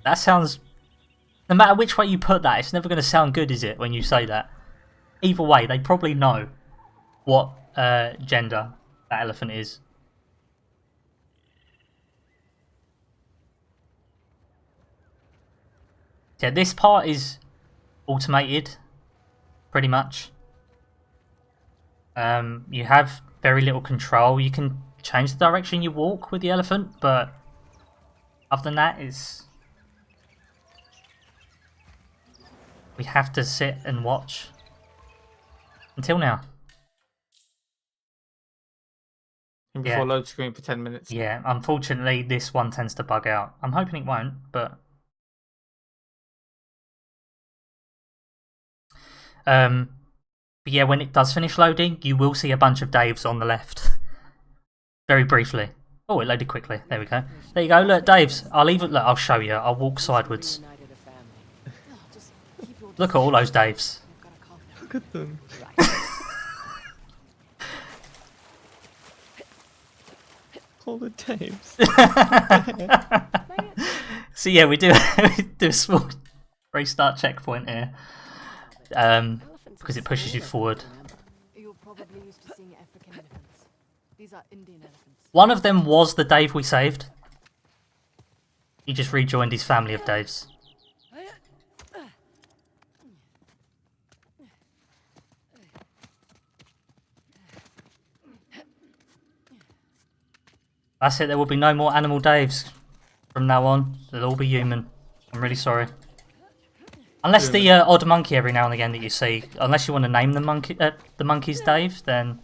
That sounds... No matter which way you put that, it's never going to sound good, is it, when you say that? Either way, they probably know what gender that elephant is. Yeah, this part is automated, pretty much. You have very little control. You can change the direction you walk with the elephant, but other than that, we have to sit and watch until now. And before Yeah. load screen for 10 minutes. Yeah, unfortunately, this one tends to bug out. I'm hoping it won't, but... but yeah, when it does finish loading, you will see a bunch of Daves on the left. Very briefly. Oh, it loaded quickly. There we go. There you go. Look, Daves. I'll leave it. Look, I'll show you. I'll walk sideways. Reunited a family. Oh, just keep your Look at all those Daves. You've got a cough. Look at them. all the tapes. So yeah, we do a small restart checkpoint here, because it pushes you forward. You're probably used to seeing African elephants. These are Indian elephants. One of them was the Dave we saved. He just rejoined his family of Daves. That's it, there will be no more animal Daves from now on. They'll all be human. I'm really sorry. Unless the odd monkey every now and again that you see. Unless you want to name the monkeys Dave, then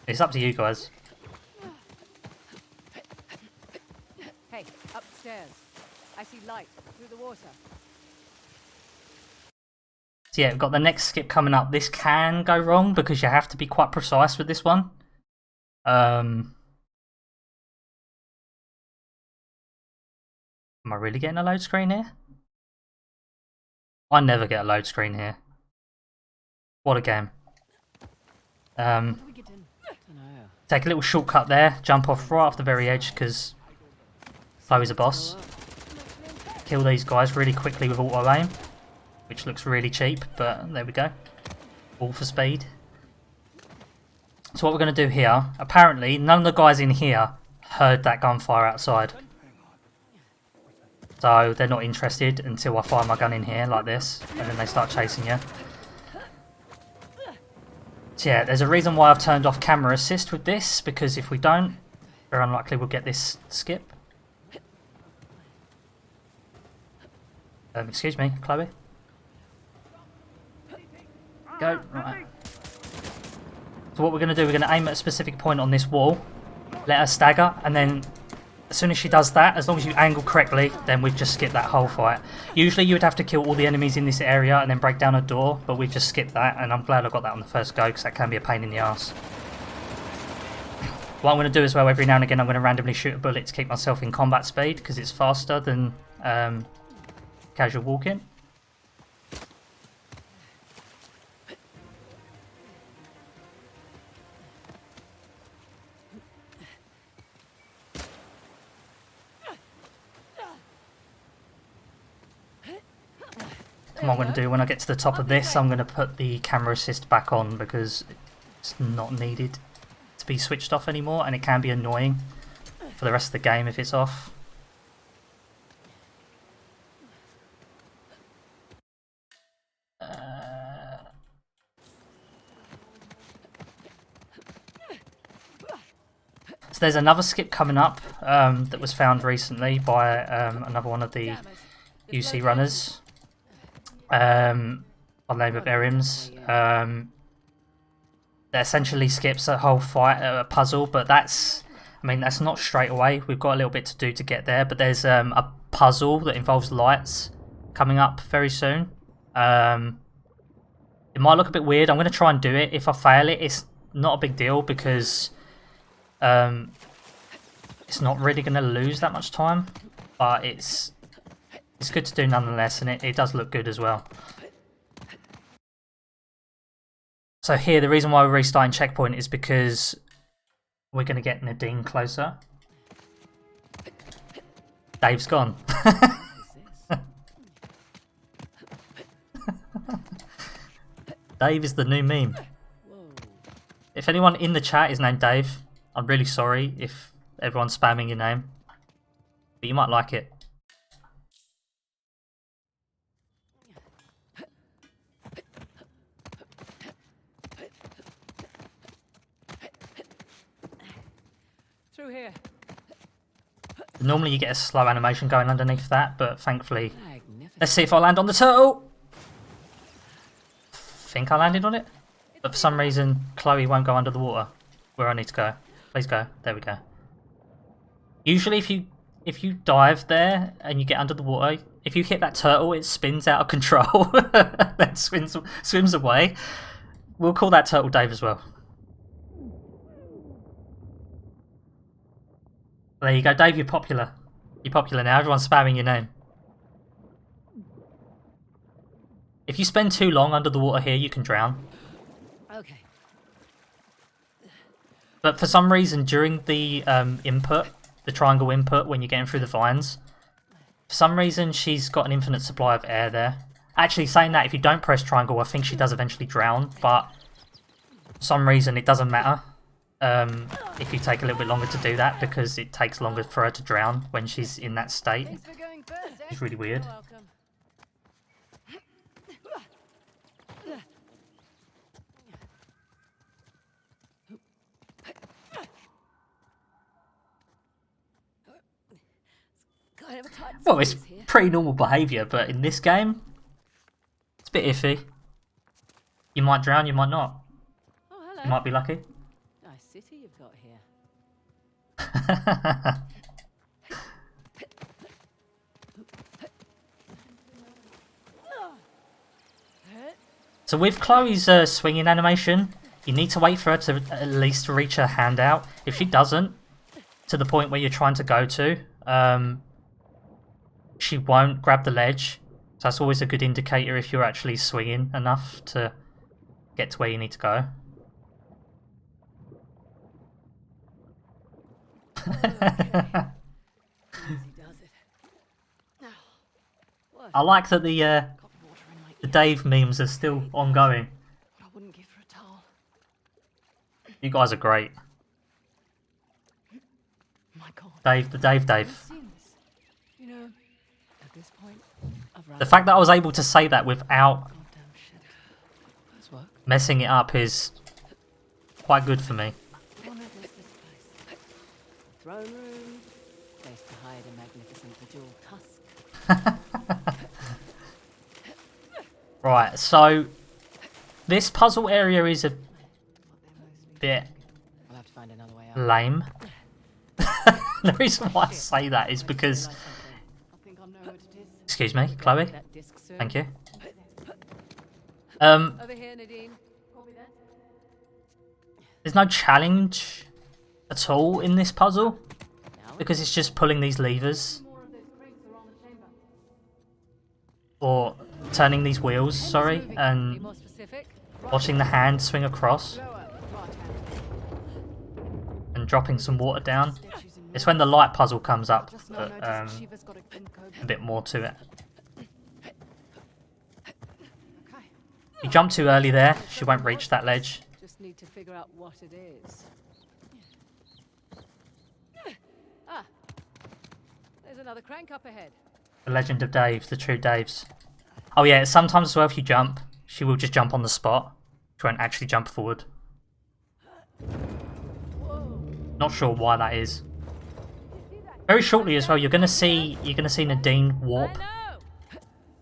it's up to you guys. Hey, upstairs. I see light through the water. So yeah, we've got the next skip coming up. This can go wrong because you have to be quite precise with this one. Am I really getting a load screen here? I never get a load screen here. What a game. Take a little shortcut there, jump off right off the very edge because Chloe's a boss. Kill these guys really quickly with auto aim, which looks really cheap, but there we go. All for speed. So what we're going to do here, apparently none of the guys in here heard that gunfire outside. So they're not interested until I fire my gun in here like this, and then they start chasing you. So yeah, there's a reason why I've turned off camera assist with this, because if we don't, very unlikely we'll get this skip. Excuse me, Chloe. Go, right. So what we're going to do, we're going to aim at a specific point on this wall, let her stagger, and then as soon as she does that, as long as you angle correctly, then we've just skipped that whole fight. Usually you would have to kill all the enemies in this area and then break down a door, but we've just skipped that, and I'm glad I got that on the first go, because that can be a pain in the arse. What I'm going to do as well, every now and again, I'm going to randomly shoot a bullet to keep myself in combat speed, because it's faster than casual walking. What I'm going to do when I get to the top of this, I'm going to put the camera assist back on because it's not needed to be switched off anymore, and it can be annoying for the rest of the game if it's off. So there's another skip coming up that was found recently by another one of the UC runners. By the name of Erims. That essentially skips a whole fight, a puzzle, but that's not straight away. We've got a little bit to do to get there, but there's a puzzle that involves lights coming up very soon. It might look a bit weird. I'm going to try and do it. If I fail it, it's not a big deal because it's not really going to lose that much time, but it's good to do nonetheless, and it does look good as well. So here, the reason why we're restarting checkpoint is because we're going to get Nadine closer. Dave's gone. Dave is the new meme. If anyone in the chat is named Dave, I'm really sorry if everyone's spamming your name, but you might like it. Through here. Normally you get a slow animation going underneath that, but thankfully... Let's see if I land on the turtle! Think I landed on it? But for some reason, Chloe won't go under the water where I need to go. Please go. There we go. Usually if you dive there and you get under the water, if you hit that turtle, it spins out of control. Then swims away. We'll call that turtle Dave as well. There you go, Dave, you're popular. You're popular now, everyone's spamming your name. If you spend too long under the water here, you can drown. Okay. But for some reason, during the input, the triangle input, when you're getting through the vines, for some reason she's got an infinite supply of air there. Actually, saying that, if you don't press triangle, I think she does eventually drown, but for some reason it doesn't matter if you take a little bit longer to do that, because it takes longer for her to drown when she's in that state. Thanks for going first, eh? It's really weird. You're welcome. Kind of a tight Well, it's squeeze here. pretty normal behaviour, but in this game, it's a bit iffy. You might drown, you might not. Oh, hello. You might be lucky. Nice city you've got here. So with Chloe's swinging animation, you need to wait for her to at least reach her hand out. If she doesn't, to the point where you're trying to go to, she won't grab the ledge. So that's always a good indicator if you're actually swinging enough to get to where you need to go. Easy does it. Now, what? I like that the Got water in my ear. Dave memes are still ongoing. I wouldn't give her a towel. You guys are great. My God. Dave, the Dave. I've seen this. You know, at this point, I've The fact that I was able to say that without goddamn shit. First work. messing it up is quite good for me. What is this place? Throne room. Place to hide a magnificent bejeweled tusk. Right, so this puzzle area is a What they're mostly. bit I'll have to find another way out. lame. The reason why I say that is because... Realize something. I think I know what it is. Excuse me, Chloe? That disc, sir. Thank you. Over here, Nadine. Copy that. There's no challenge at all in this puzzle, Now, because it's just pulling these levers, more of those cranks around the chamber. or turning these wheels, sorry, Be and more specific. watching the hand swing across Lower, right hand. and dropping some water down. Statues in It's when the light puzzle comes up Just now that noticed Shiva's got a ginkgo. a bit more to it. Okay. You jump too early there, she won't reach that ledge. Just need to figure out what it is. Ah. There's another crank up ahead. The legend of Dave, the true Daves. Oh yeah, sometimes as well if you jump, she will just jump on the spot. She won't actually jump forward. Whoa. Not sure why that is. Very shortly as well, you're gonna see Nadine warp.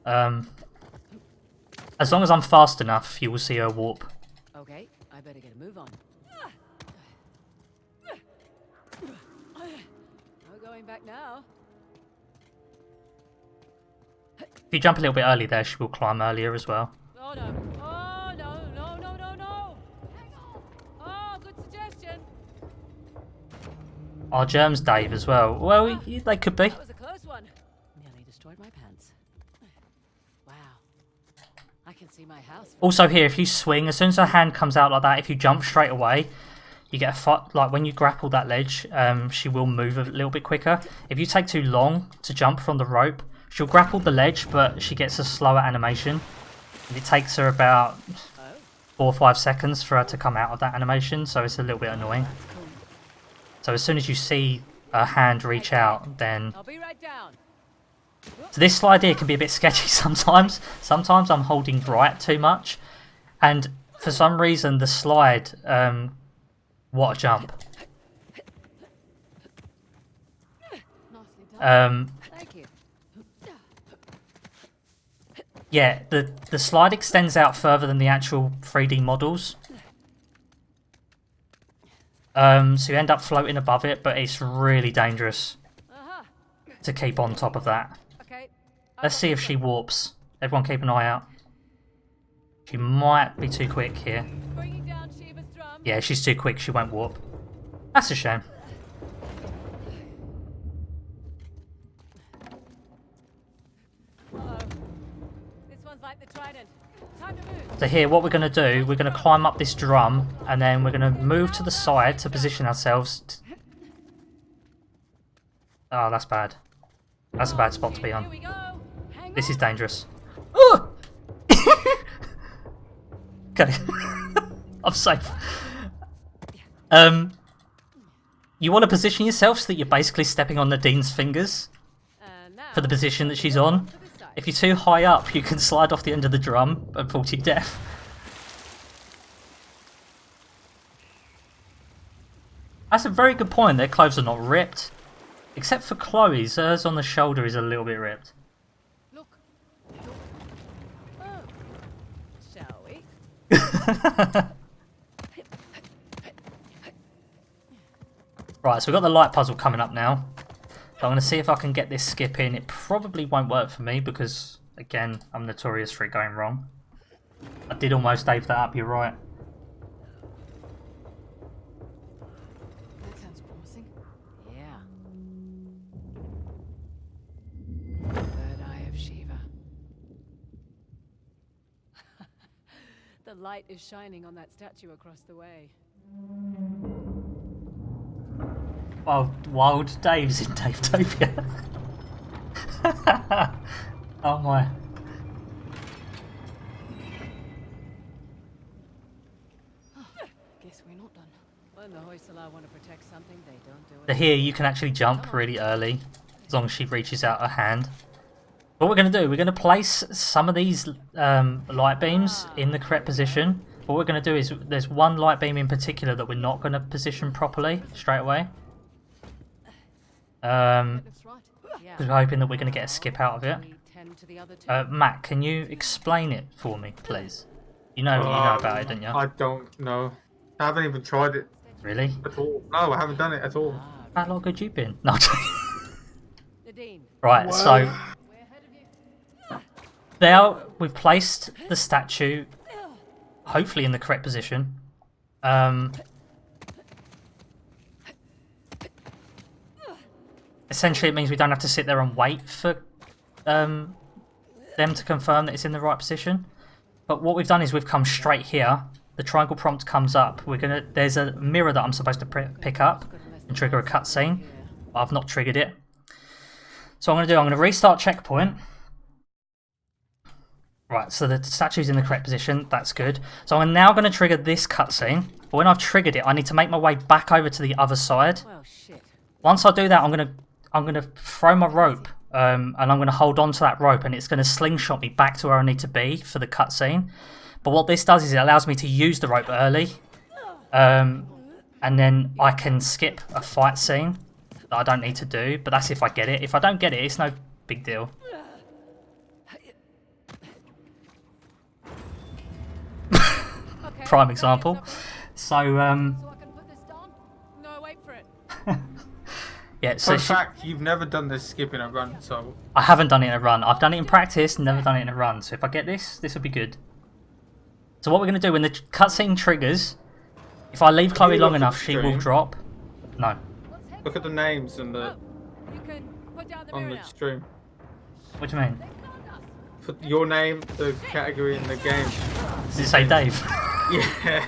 I know. As long as I'm fast enough, you will see her warp. Okay, I better get a move on. No going back now. If you jump a little bit early there, she will climb earlier as well. Oh no. Oh no, no, no, no, no. Hang on. Oh, good suggestion. Are germs Dave as well? Well, they could be. That was a close one. Nearly destroyed my pants. Wow. I can see my house. Also here, if you swing, as soon as her hand comes out like that, if you jump straight away, you get like when you grapple that ledge, she will move a little bit quicker. If you take too long to jump from the rope, she'll grapple the ledge, but she gets a slower animation. And it takes her about 4 or 5 seconds for her to come out of that animation, so it's a little bit annoying. That's cool. So as soon as you see her hand reach out, then... I'll be right down. So this slide here can be a bit sketchy sometimes. Sometimes I'm holding right too much. And for some reason the slide... what a jump. Nicely done. Thank you. Yeah, the slide extends out further than the actual 3D models. So you end up floating above it, but it's really dangerous Uh-huh. to keep on top of that. Okay. Let's see if she warps. Everyone keep an eye out. She might be too quick here. Bringing down Shiva's drum. Yeah, she's too quick, she won't warp. That's a shame. Uh-oh. This one's like the trident. Time to move. So here, what we're going to do, we're going to climb up this drum, and then we're going to move to the side to position ourselves. Oh, that's bad. That's a bad spot to be on. Here we go. Hang This on. is dangerous. Oh! Okay. I'm safe. You want to position yourself so that you're basically stepping on Nadine's fingers Now, for the position that she's on on. to this side. If you're too high up, you can slide off the end of the drum and fall to your death. That's a very good point. Their clothes are not ripped. Except for Chloe's. Hers on the shoulder is a little bit ripped. Look. Oh. Shall we? Right, so we've got the light puzzle coming up now. So I'm going to see if I can get this skip in. It probably won't work for me because, again, I'm notorious for it going wrong. I did almost Dave that up, you're right. That sounds promising. Yeah. Third eye of Shiva. The light is shining on that statue across the way. Wild Dave's in Davetopia. Oh my. Guess we're not done. When the Hoysala want to protect something, they don't do So it. here you can actually jump really early, as long as she reaches out her hand. What we're going to do, we're going to place some of these light beams in the correct position. What we're going to do is, there's one light beam in particular that we're not going to position properly straight away. Looks right. Yeah. Because we're hoping that we're going to get a skip out of it. We tend to the other two. Matt, can you explain it for me, please? You know about it, don't you? I don't know. I haven't even tried it Really? at all. No, I haven't done it at all. How long have you been? No. Nadine, Right, so we're ahead of you. now we've placed the statue, hopefully in the correct position. Essentially, it means we don't have to sit there and wait for them to confirm that it's in the right position. But what we've done is we've come straight here. The triangle prompt comes up. There's a mirror that I'm supposed to pick up and trigger a cutscene. I've not triggered it. So I'm going to restart checkpoint. Right, so the statue's in the correct position. That's good. So I'm now going to trigger this cutscene. But when I've triggered it, I need to make my way back over to the other side. Well, shit. Once I do that, I'm gonna throw my rope, and I'm gonna hold on to that rope, and it's gonna slingshot me back to where I need to be for the cutscene. But what this does is it allows me to use the rope early, and then I can skip a fight scene that I don't need to do. But that's if I get it. If I don't get it, it's no big deal. Okay, Prime example. So So I can put this down? No, wait for it. yeah, so Fun fact, you've never done this skipping a run, so I haven't done it in a run. I've done it in practice, never done it in a run. So if I get this will be good. So what we're going to do, when the cutscene triggers, if I leave Chloe you long look at enough, the she will stream? drop. No. Let's head look at the names and the You can put down the on mirror the now. stream. What do you mean? They found us. Put your name, the category in the game. Does it say Dave? Yeah.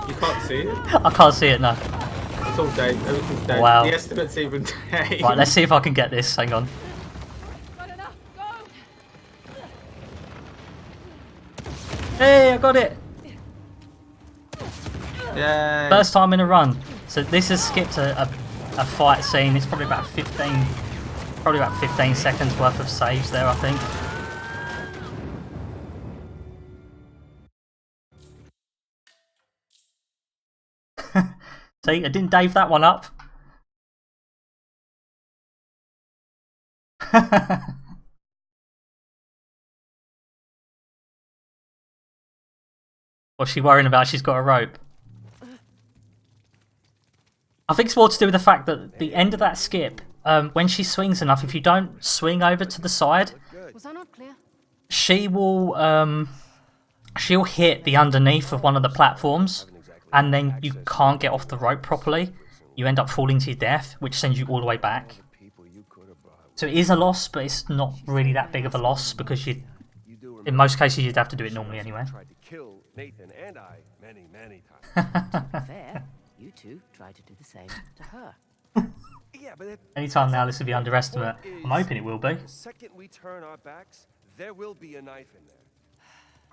You can't see it. I can't see it, no. It's all Dave. Everything's Dave. Wow. The estimate's even Dave. Right, let's see if I can get this. Hang on. Got enough. Go. Hey, I got it! Yay. First time in a run. So this has skipped a fight scene. It's probably about 15 seconds worth of saves there, I think. See, I didn't Dave that one up. What's she worrying about? She's got a rope. I think it's more to do with the fact that the end of that skip, when she swings enough, if you don't swing over to the side, Was that not clear? she will she'll hit the underneath of one of the platforms, and then you can't get off the rope properly. You end up falling to your death, which sends you all the way back. So it is a loss, but it's not really that big of a loss because In most cases, you'd have to do it normally anyway. Tried to kill Nathan and I many, many times. Fair. You two tried to do the same to her. Yeah, but Anytime now, this will be underestimate. point I'm hoping it will be. The second we turn our backs, there will be a knife in there.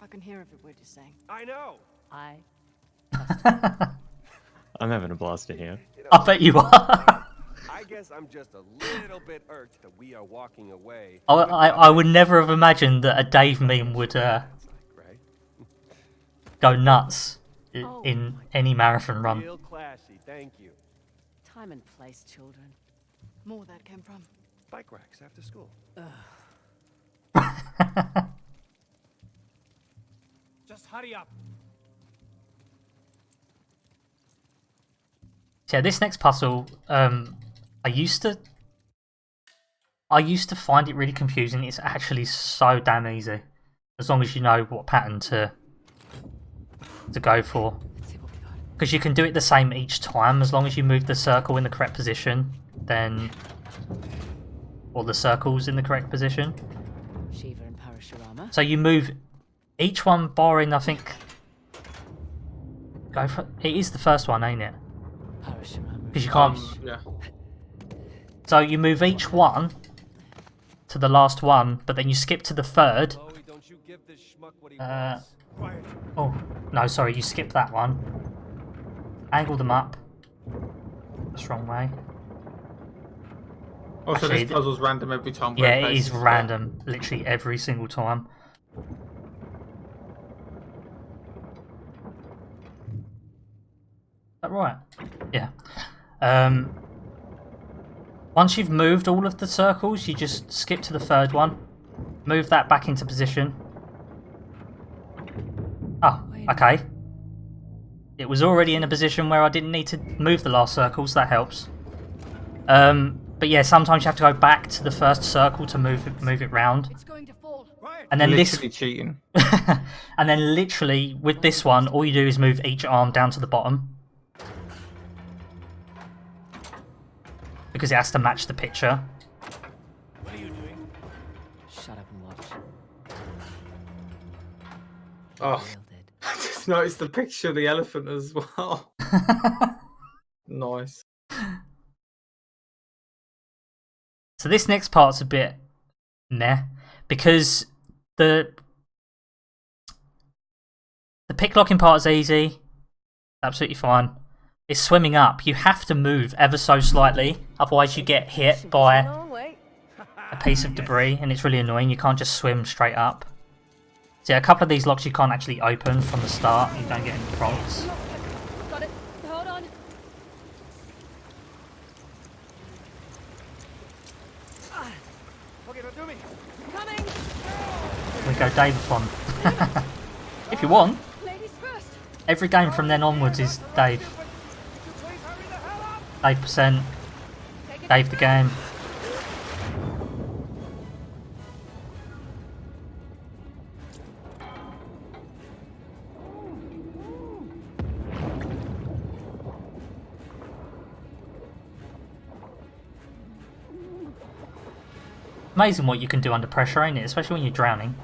I can hear every word you're saying. I know. I'm having a blast in here. You know, I bet you are. I guess I'm just a little bit irked that we are walking away. I would never have imagined that a Dave meme would Right? go nuts in any marathon run. Real classy, thank you. Time and place, children. More where that came from. Bike racks after school. Just hurry up. Yeah, this next puzzle, I used to find it really confusing. It's actually so damn easy, as long as you know what pattern to go for. Let's see what we got. Because you can do it the same each time, as long as you move the circle in the correct position, then... or the circles in the correct position. Shiva and Parashurama. So you move each one barring, I think... Go for it is the first one, ain't it? Parashurama. Because you can't... Yeah. So you move each one to the last one, but then you skip to the third. Chloe, don't you give this schmuck what he Uh, wants. Quiet. Oh, no, sorry, you skip that one. Angle them up. That's the wrong way. Also, Actually, this puzzle's random every time. Yeah, we're it is placed. random, literally every single time. Is that right? Yeah. Once you've moved all of the circles, you just skip to the third one. Move that back into position. Oh, okay. It was already in a position where I didn't need to move the last circle, so that helps. But yeah, sometimes you have to go back to the first circle to move it round. It's going to fall. Quiet. And then Literally cheating. and then literally with this one, all you do is move each arm down to the bottom. Because it has to match the picture. What are you doing? Shut up and watch. Oh, Nailed it. I just noticed the picture of the elephant as well. Nice. So this next part's a bit meh, because the pick locking part is easy, absolutely fine. It's swimming up. You have to move ever so slightly, otherwise you get hit by Long way. a piece of debris, and it's really annoying. You can't just swim straight up. So yeah, a couple of these locks you can't actually open from the start. You don't get any prompts. Got it. Hold on. Okay, now do me. Coming. We go Dave-a-thon. If you want. Ladies first. Every game from then onwards is Dave. Please hurry the hell up. Dave%. Take it. Dave the game. Amazing what you can do under pressure, ain't it? Especially when you're drowning.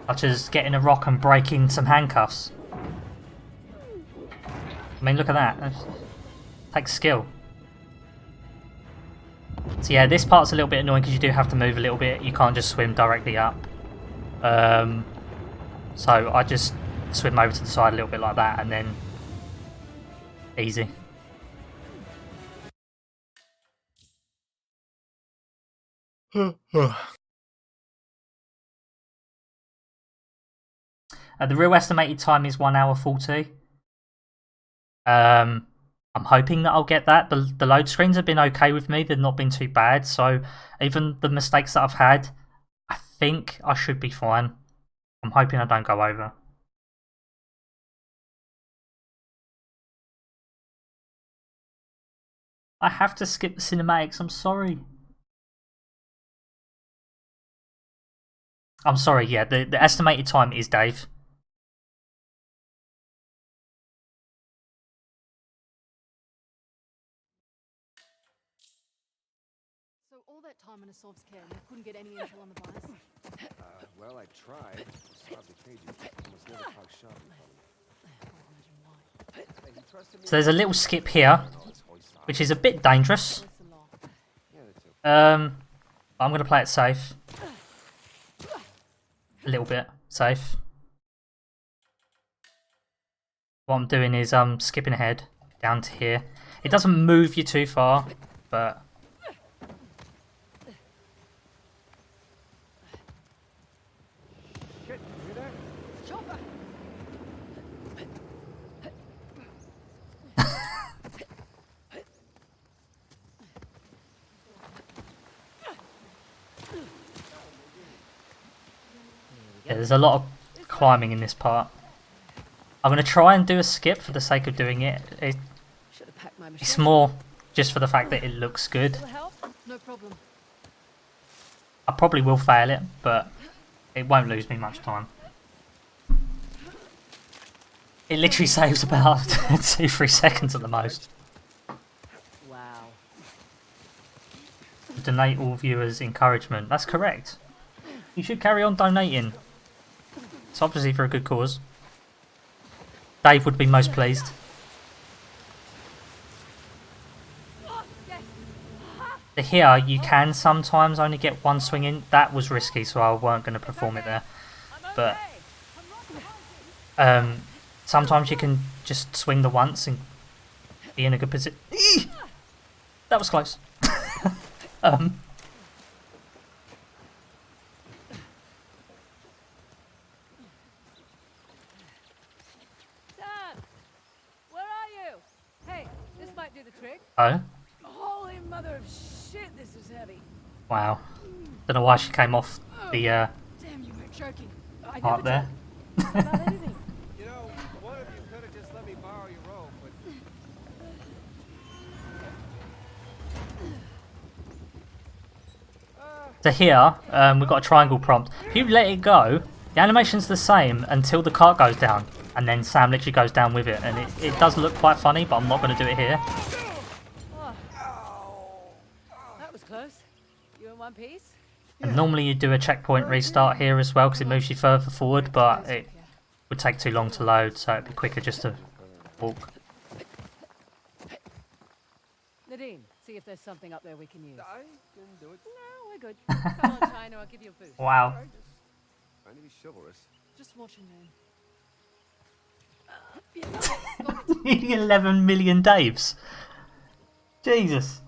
Such as getting a rock and breaking some handcuffs. I mean, look at that. It takes skill. So yeah, this part's a little bit annoying because you do have to move a little bit. You can't just swim directly up. So I just swim over to the side a little bit like that, and then easy. The real estimated time is 1 hour 40. I'm hoping that I'll get that. The load screens have been okay with me. They've not been too bad. So even the mistakes that I've had, I think I should be fine. I'm hoping I don't go over. I have to skip the cinematics. I'm sorry. I'm sorry, yeah. The estimated time is Dave. So all that time in Asov's care. You couldn't get any intel on the buyers. Well, I tried. Saab the Cajun almost never talk shop in front of me. Hey, he trusted me. So there's a little skip here, which is a bit dangerous. Yeah, that's okay. I'm gonna play it safe. A little bit safe. What I'm doing is skipping ahead down to here. It doesn't move you too far, but Shit, you hear that? Chopper! yeah, there's a lot of climbing in this part. I'm gonna try and do a skip for the sake of doing it. Should have packed my It's machete. more just for the fact that it looks good. Will it help? No problem. I probably will fail it, but it won't lose me much time. It literally saves about 2-3 seconds at the most. Wow. Donate all viewers encouragement. That's correct. You should carry on donating. It's obviously for a good cause. Dave would be most pleased. The here, you can sometimes only get one swing in. That was risky, so I weren't going to perform it there. But sometimes you can just swing the once and be in a good position. That was close. Sam! Where are you? Hey, this might do the trick. Oh, Holy mother of shit, this is heavy. wow. Don't know why she came off the Damn, you were joking. I part never there. told you about anything. You know, one of you could have just let me borrow your rope, but So here, we've got a triangle prompt. If you let it go, the animation's the same until the cart goes down. And then Sam literally goes down with it. And it does look quite funny, but I'm not going to do it here. That was close. You in one piece? And normally you do a checkpoint restart here as well, because it moves you further forward, but it would take too long to load, so it'd be quicker just to walk. Nadine, see if there's something up there we can use. I can do it. No, we're good. Come on, China, I'll give you a boost. Wow. Trying to be chivalrous. Just watching man. 11 million Daves. Jesus.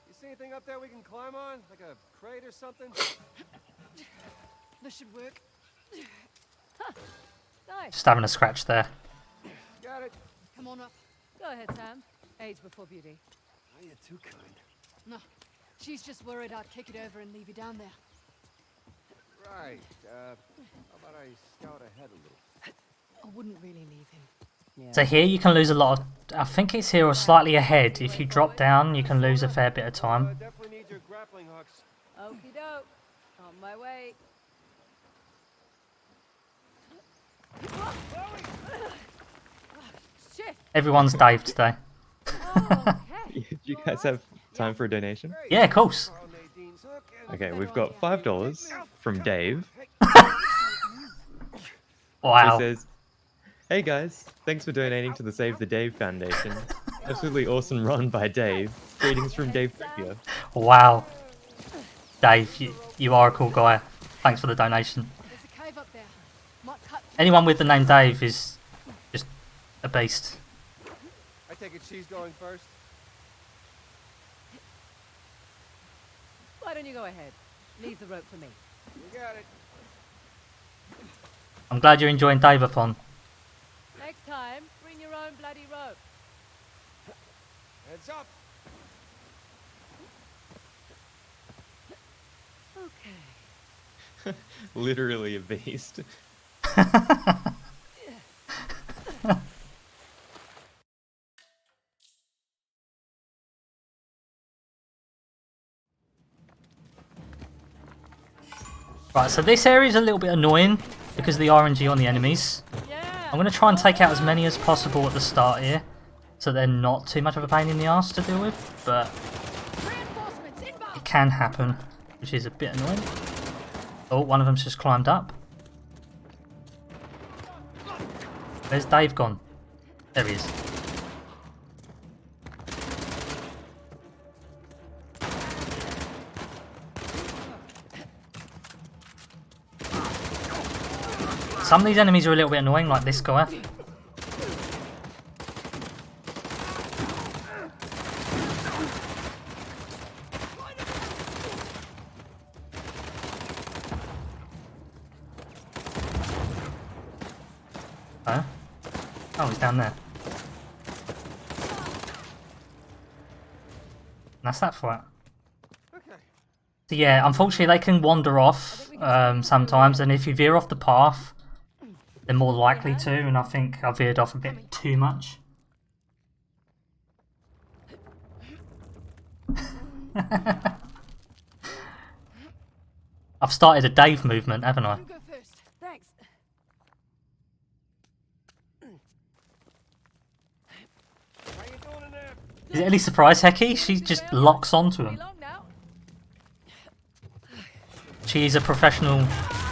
You see anything up there we can climb on? Like a crate or something? This should work. Huh. Nice. Just having a scratch there. Got it. Come on up. Go ahead, Sam. Age before beauty. Oh, you're too kind. No, she's just worried I'd kick it over and leave you down there. Right. How about I scout ahead a little? I wouldn't really leave him. Yeah. So here you can lose a lot of... I think it's here or slightly ahead. If you drop down, you can lose a fair bit of time. Definitely need your grappling hooks. Okie doke. On my way. Shit. Everyone's Dave today. Oh, okay. Do you guys have time for a donation? Yeah, of course. Borrow Nadine's hook and- Okay, we've got $5 from Dave. Wow. He says, "Hey guys, thanks for donating to the Save the Dave Foundation. Absolutely awesome run by Dave. Greetings from Dave Trippier." Wow. Dave, you are a cool guy. Thanks for the donation. There's a cave up there. Might cut. Anyone with the name Dave is just a beast. I take it she's going first. Why don't you go ahead? Leave the rope for me. You got it. I'm glad you're enjoying Dave-a-thon. Next time, bring your own bloody rope. Heads up. Okay. Literally a beast. Right, so this area is a little bit annoying because of the RNG on the enemies. Yeah. I'm going to try and take out as many as possible at the start here, so they're not too much of a pain in the ass to deal with, but Reinforcements inbound. can happen, which is a bit annoying. Oh, one of them's just climbed up. Where's Dave gone? There he is. Some of these enemies are a little bit annoying, like this guy. Huh? Oh, he's down there. That's that fight. So yeah, unfortunately they can wander off sometimes, and if you veer off the path, they're more likely to, and I think I veered off a bit too much. I've started a Dave movement, haven't I? Is it any surprise, Heki? She just locks onto him. She is a professional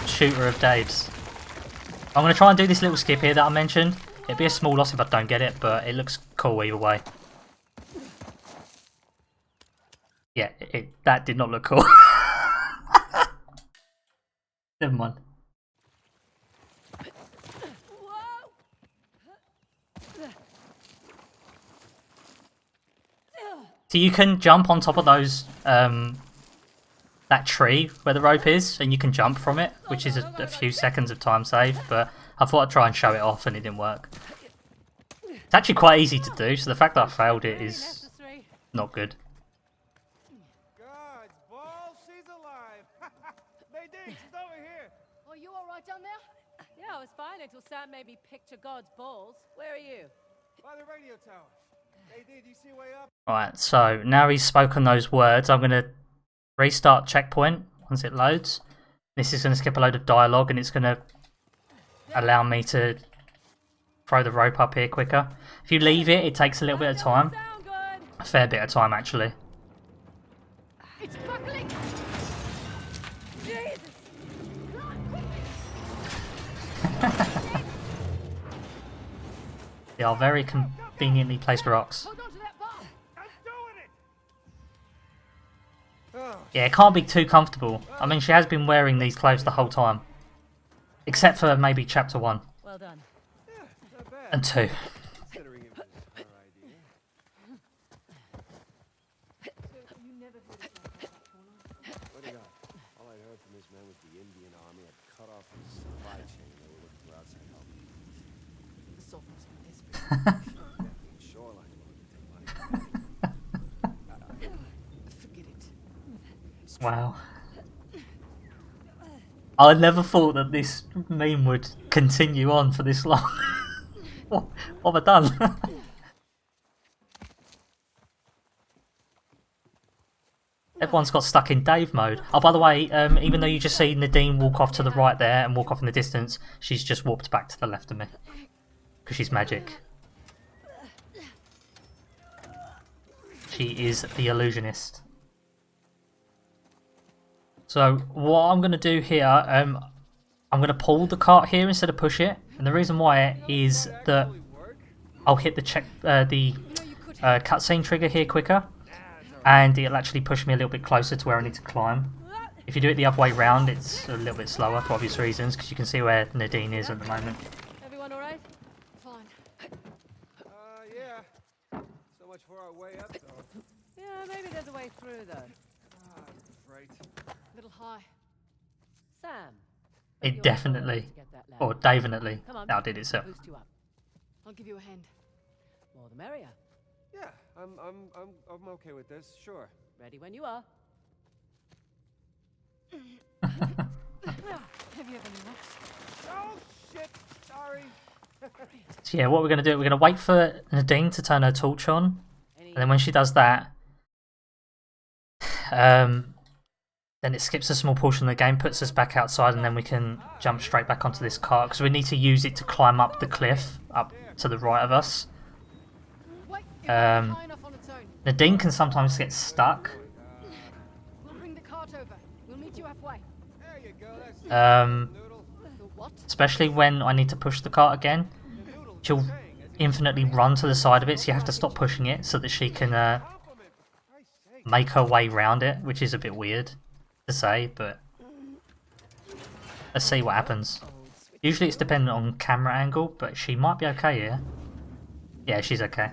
shooter of Daves. I'm going to try and do this little skip here that I mentioned. It'd be a small loss if I don't get it, but it looks cool either way. Yeah, that did not look cool. Never mind. So you can jump on top of those, that tree where the rope is, and you can jump from it, which is a few seconds of time save, but I thought I'd try and show it off and it didn't work. It's actually quite easy to do, so the fact that I failed it is not good. God, Ball, she's alive. Nadine, she's over here. Oh, you all right down there? Yeah, I was fine until Sam made me picture God's balls. Where are you? By the radio tower. Nadine, do you see a way up? Right, so now he's spoken those words, I'm going to restart checkpoint once it loads. This is going to skip a load of dialogue, and it's going to allow me to throw the rope up here quicker. If you leave it, it takes a little bit of time. A fair bit of time, actually. It's buckling. Jesus. They are very conveniently placed rocks. Hold on to that bar. I'm doing it. Yeah, it can't be too comfortable. I mean, she has been wearing these clothes the whole time. Except for maybe chapter 1 Well done. Yeah, not bad. and 2. Considering it was her idea. What do you got? All I'd heard from this man was the Indian army had cut off his supply chain. They were looking for outside help. The salt was my history. Definitely shoreline wanted to take money. Forget it. Wow. I never thought that this meme would continue on for this long. what have I done? Everyone's got stuck in Dave mode. Oh, by the way, even though you just see Nadine walk off to the right there and walk off in the distance, she's just warped back to the left of me. Because she's magic. She is the illusionist. So what I'm going to do here, I'm going to pull the cart here instead of push it. And the reason why is that I'll hit the cutscene trigger here quicker. And it'll actually push me a little bit closer to where I need to climb. If you do it the other way round, it's a little bit slower for obvious reasons, because you can see where Nadine is at the moment. Everyone all right? Fine. Yeah. So much for our way up, though. Yeah, maybe there's a way through though. Great. A little high. Sam. It definitely, or definitely, outdid itself. Boost you up. I'll give you a hand. More the merrier. Yeah, I'm okay with this. Sure. Ready when you are. Have you ever lost? Oh shit! Sorry. So yeah, what we're going to do, we're going to wait for Nadine to turn her torch on. And then when she does that, then it skips a small portion of the game, puts us back outside, and then we can jump straight back onto this cart, because we need to use it to climb up the cliff, up to the right of us. Nadine can sometimes get stuck, cart over. We'll meet you halfway. There you go. That's noodle. The what? Especially when I need to push the cart again, The noodle's she'll saying, as if infinitely run to the side of it, so you have to stop pushing it so that she can compliment, for Christ's sake. make her way round it, which is a bit weird to say, but let's see what happens. Usually it's dependent on camera angle, but she might be okay here. Yeah, she's okay.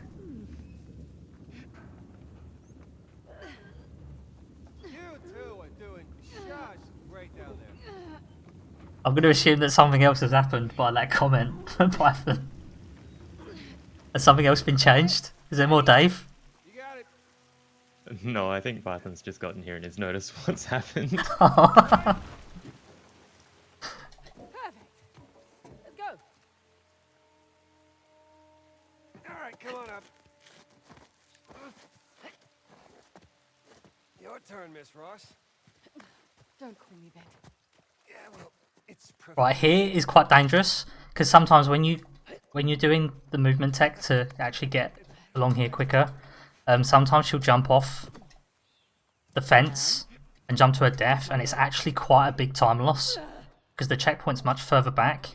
You two are doing just great down there. I'm going to assume that something else has happened by that comment from Python. Has something else been changed? Is there more Dave? You got it. No, I think Python's just gotten here and has noticed what's happened. Perfect. Let's go. All right, come on up. Your turn, Miss Ross. Don't call me that. Yeah, well, it's perfect. Right, here is quite dangerous, because sometimes when you're doing the movement tech to actually get along here quicker, sometimes she'll jump off the fence and jump to her death, and it's actually quite a big time loss, because the checkpoint's much further back.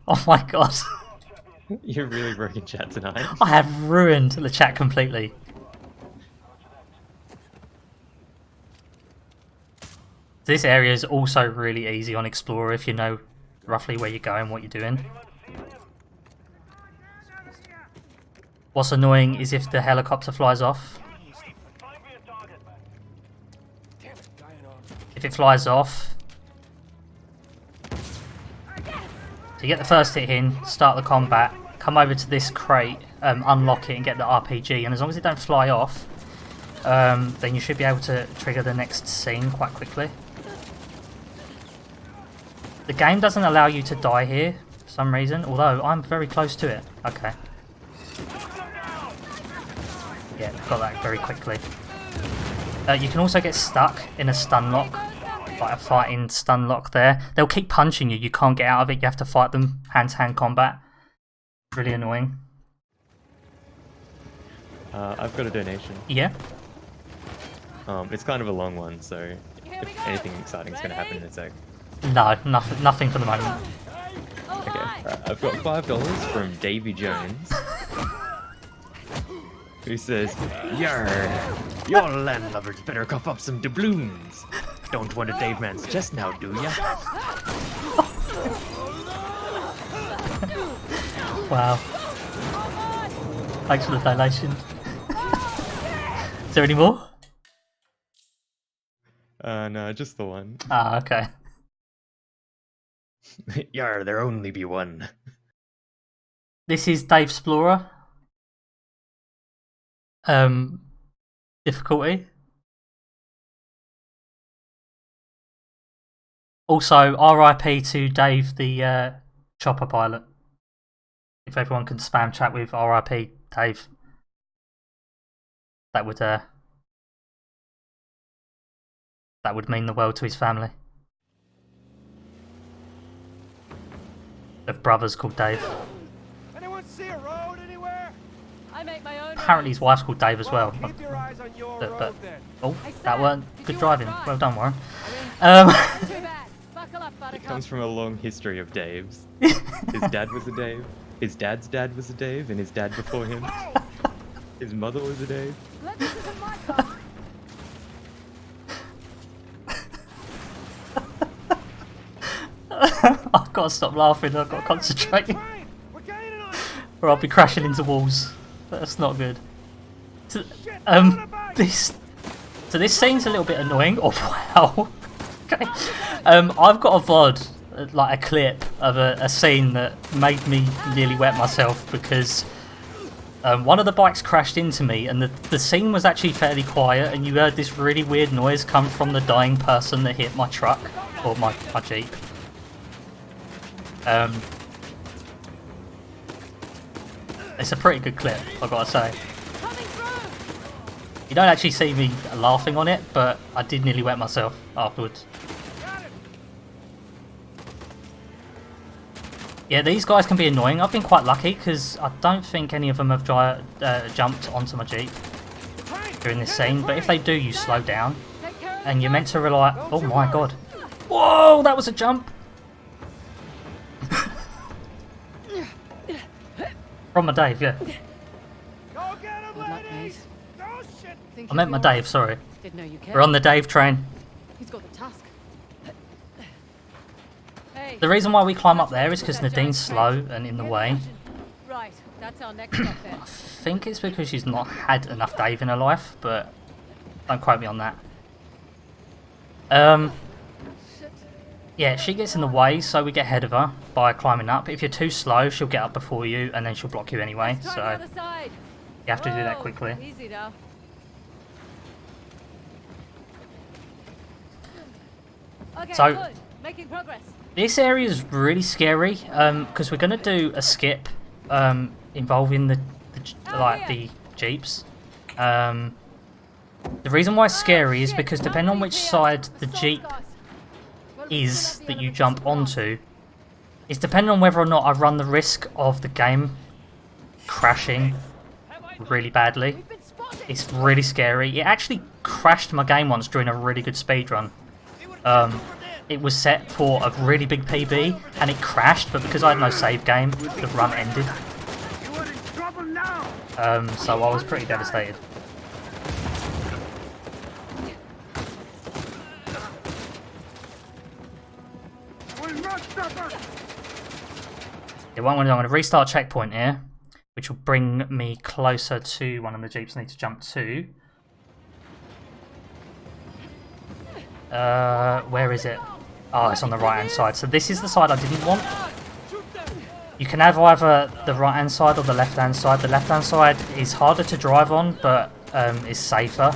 Oh my god. You're really broken chat tonight. I have ruined the chat completely. This area is also really easy on Explorer if you know roughly where you're going, what you're doing. What's annoying is if the helicopter flies off. Damn it, dying on. If it flies off, so you get the first hit in, start the combat, come over to this crate, unlock it and get the RPG, and as long as it don't fly off, then you should be able to trigger the next scene quite quickly. The game doesn't allow you to die here for some reason, although I'm very close to it. Okay. Yeah, got that very quickly. You can also get stuck in a stun lock, like a fighting stun lock there. They'll keep punching you, you can't get out of it, you have to fight them hand-to-hand combat. Really annoying. I've got a donation. Yeah? It's kind of a long one, so if anything exciting is going to happen in a sec. No, nothing for the moment. Okay, I've got $5 from Davy Jones, who says, "Yarr, your landlubbers better cough up some doubloons. Don't want a Dave man's chest now, do ya?" Wow. Thanks for the donation. Is there any more? No, just the one. Ah, okay. Yarr, there only be one. This is Dave Explorer. Difficulty. Also, RIP to Dave the chopper pilot. If everyone can spam chat with RIP Dave, that would mean the world to his family. Of brothers called Dave. Anyone see a road anywhere? I make my own. Apparently his wife's called Dave as well. Keep your eyes on your But- road then. Oh, that weren't good driving. Well done, Warren. Too bad. Buckle up, It Buttercup. comes from a long history of Daves. His dad was a Dave, his dad's dad was a Dave, and his dad before him. His mother was a Dave. Look, this isn't my car. I've got to stop laughing. I've got to concentrate, Fine, we're gaining on it. or I'll be crashing into walls. That's not good. So, this scene's a little bit annoying. Oh wow. Okay. I've got a VOD, like a clip of a scene that made me nearly wet myself because one of the bikes crashed into me, and the scene was actually fairly quiet, and you heard this really weird noise come from the dying person that hit my truck or my Jeep. It's a pretty good clip, I've got to say. Coming through. You don't actually see me laughing on it, but I did nearly wet myself afterwards. Got it. Yeah, these guys can be annoying. I've been quite lucky because I don't think any of them have jumped onto my Jeep during this scene. But if they do, you slow down. And you're meant to rely... Oh my god. Whoa, that was a jump! From my Dave, yeah. Go get him, Good luck, ladies! mate. Oh shit! Think I meant my you're all Dave, sorry. Didn't know you cared. We're on the Dave train. He's got the task. Hey, The reason why we climb up there is put because that Nadine's giant slow and in the crate way. action. Right, that's our next stop then. I think it's because she's not had enough Dave in her life, but don't quote me on that. Yeah, she gets in the way, so we get ahead of her by climbing up. If you're too slow, she'll get up before you, and then she'll block you anyway. Try the So other side. you have to do that Whoa, quickly. Easy now. Okay, So- good. Making progress. This area is really scary because we're gonna do a skip involving the jeeps. The reason why it's scary is because depending on which side the jeep is that you jump onto, is depending on whether or not I run the risk of the game crashing really badly. It's really scary. It actually crashed my game once during a really good speedrun. It was set for a really big PB and it crashed, but because I had no save game, the run ended. You are in trouble now! So I was pretty devastated. I will not suffer! Yeah, what I'm going to restart checkpoint here, which will bring me closer to one of the jeeps I need to jump to. Where is it? Oh, it's on the right hand side. So this is the side I didn't want. You can have either the right hand side or the left hand side. The left hand side is harder to drive on, but is safer.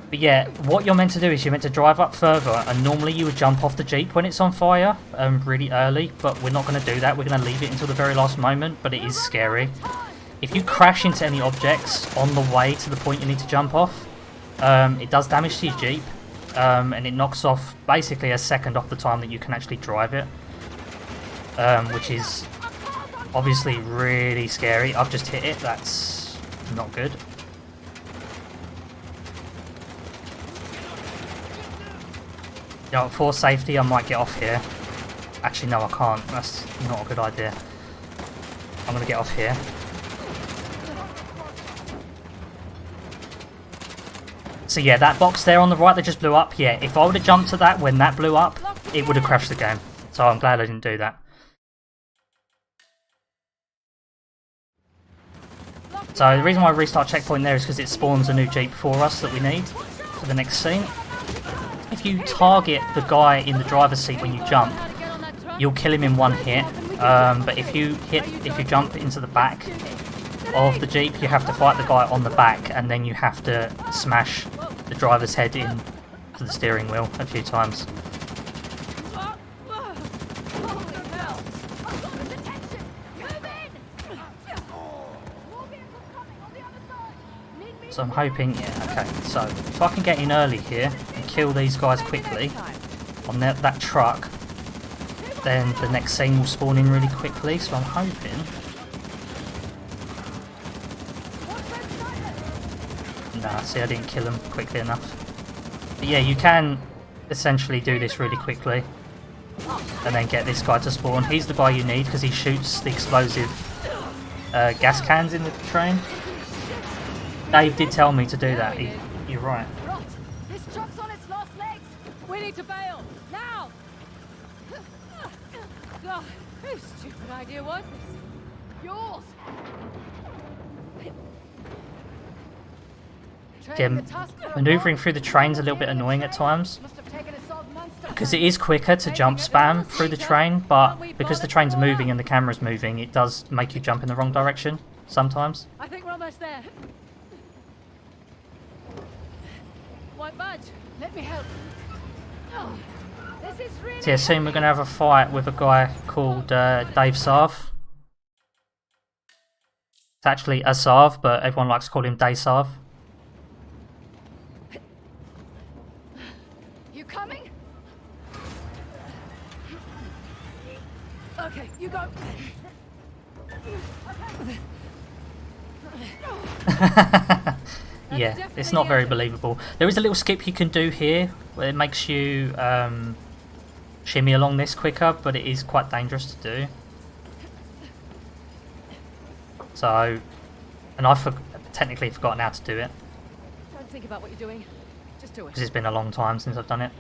But yeah, what you're meant to do is you're meant to drive up further, and normally you would jump off the Jeep when it's on fire really early, but we're not going to do that. We're going to leave it until the very last moment, but it is scary. If you crash into any objects on the way to the point you need to jump off, it does damage to your Jeep, and it knocks off basically a second off the time that you can actually drive it, which is obviously really scary. I've just hit it, that's not good. Yeah, for safety I might get off here. Actually no, I can't, that's not a good idea. I'm going to get off here. So yeah, that box there on the right that just blew up, yeah, if I would have jumped to that when that blew up, it would have crashed the game. So I'm glad I didn't do that. So the reason why I restart checkpoint there is because it spawns a new Jeep for us that we need for the next scene. If you target the guy in the driver's seat when you jump, you'll kill him in one hit. But if you jump into the back of the Jeep, you have to fight the guy on the back, and then you have to smash the driver's head into the steering wheel a few times. So I'm hoping, yeah, okay, so if I can get in early here and kill these guys quickly on that truck, then the next scene will spawn in really quickly, so I'm hoping. Nah, see, I didn't kill him quickly enough. But yeah, you can essentially do this really quickly and then get this guy to spawn. He's the guy you need because he shoots the explosive gas cans in the train. Dave did tell me to do that. You're right. Rot! This truck's on its last legs! We need to bail! Now! God, whose stupid idea was this? Yours! Yeah, manoeuvring through the train's a little bit annoying at times because it is quicker to jump spam through the train, but because the train's moving and the camera's moving, it does make you jump in the wrong direction sometimes. I think we're almost there. Won't budge. Let me help. Oh, this is really So yeah, soon we're going to have a fight with a guy called Dave Sarv. It's actually a Sarv, but everyone likes to call him Dave Sarv. You coming? Okay, you go. Yeah, it's not very believable. There is a little skip you can do here where it makes you shimmy along this quicker, but it is quite dangerous to do. So, and I've technically forgotten how to do it Don't think about what you're doing. Just do it. because it's been a long time since I've done it.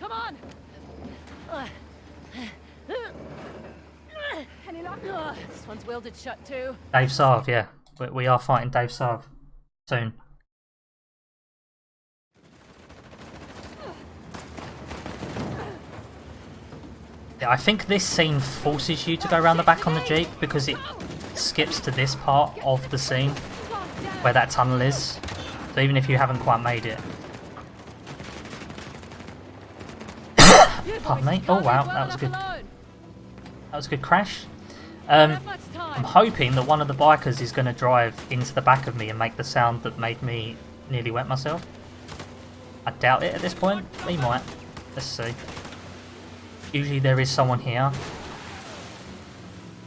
Come on. Any luck? This one's welded shut too. Dave Sarv, yeah. We are fighting Dave Sarv soon. Yeah, I think this scene forces you to go around the back on the Jeep because it skips to this part of the scene where that tunnel is. So even if you haven't quite made it. Pardon me. Oh wow, that was good. That was a good crash. I'm hoping that one of the bikers is going to drive into the back of me and make the sound that made me nearly wet myself. I doubt it at this point. He might. Let's see. Usually there is someone here.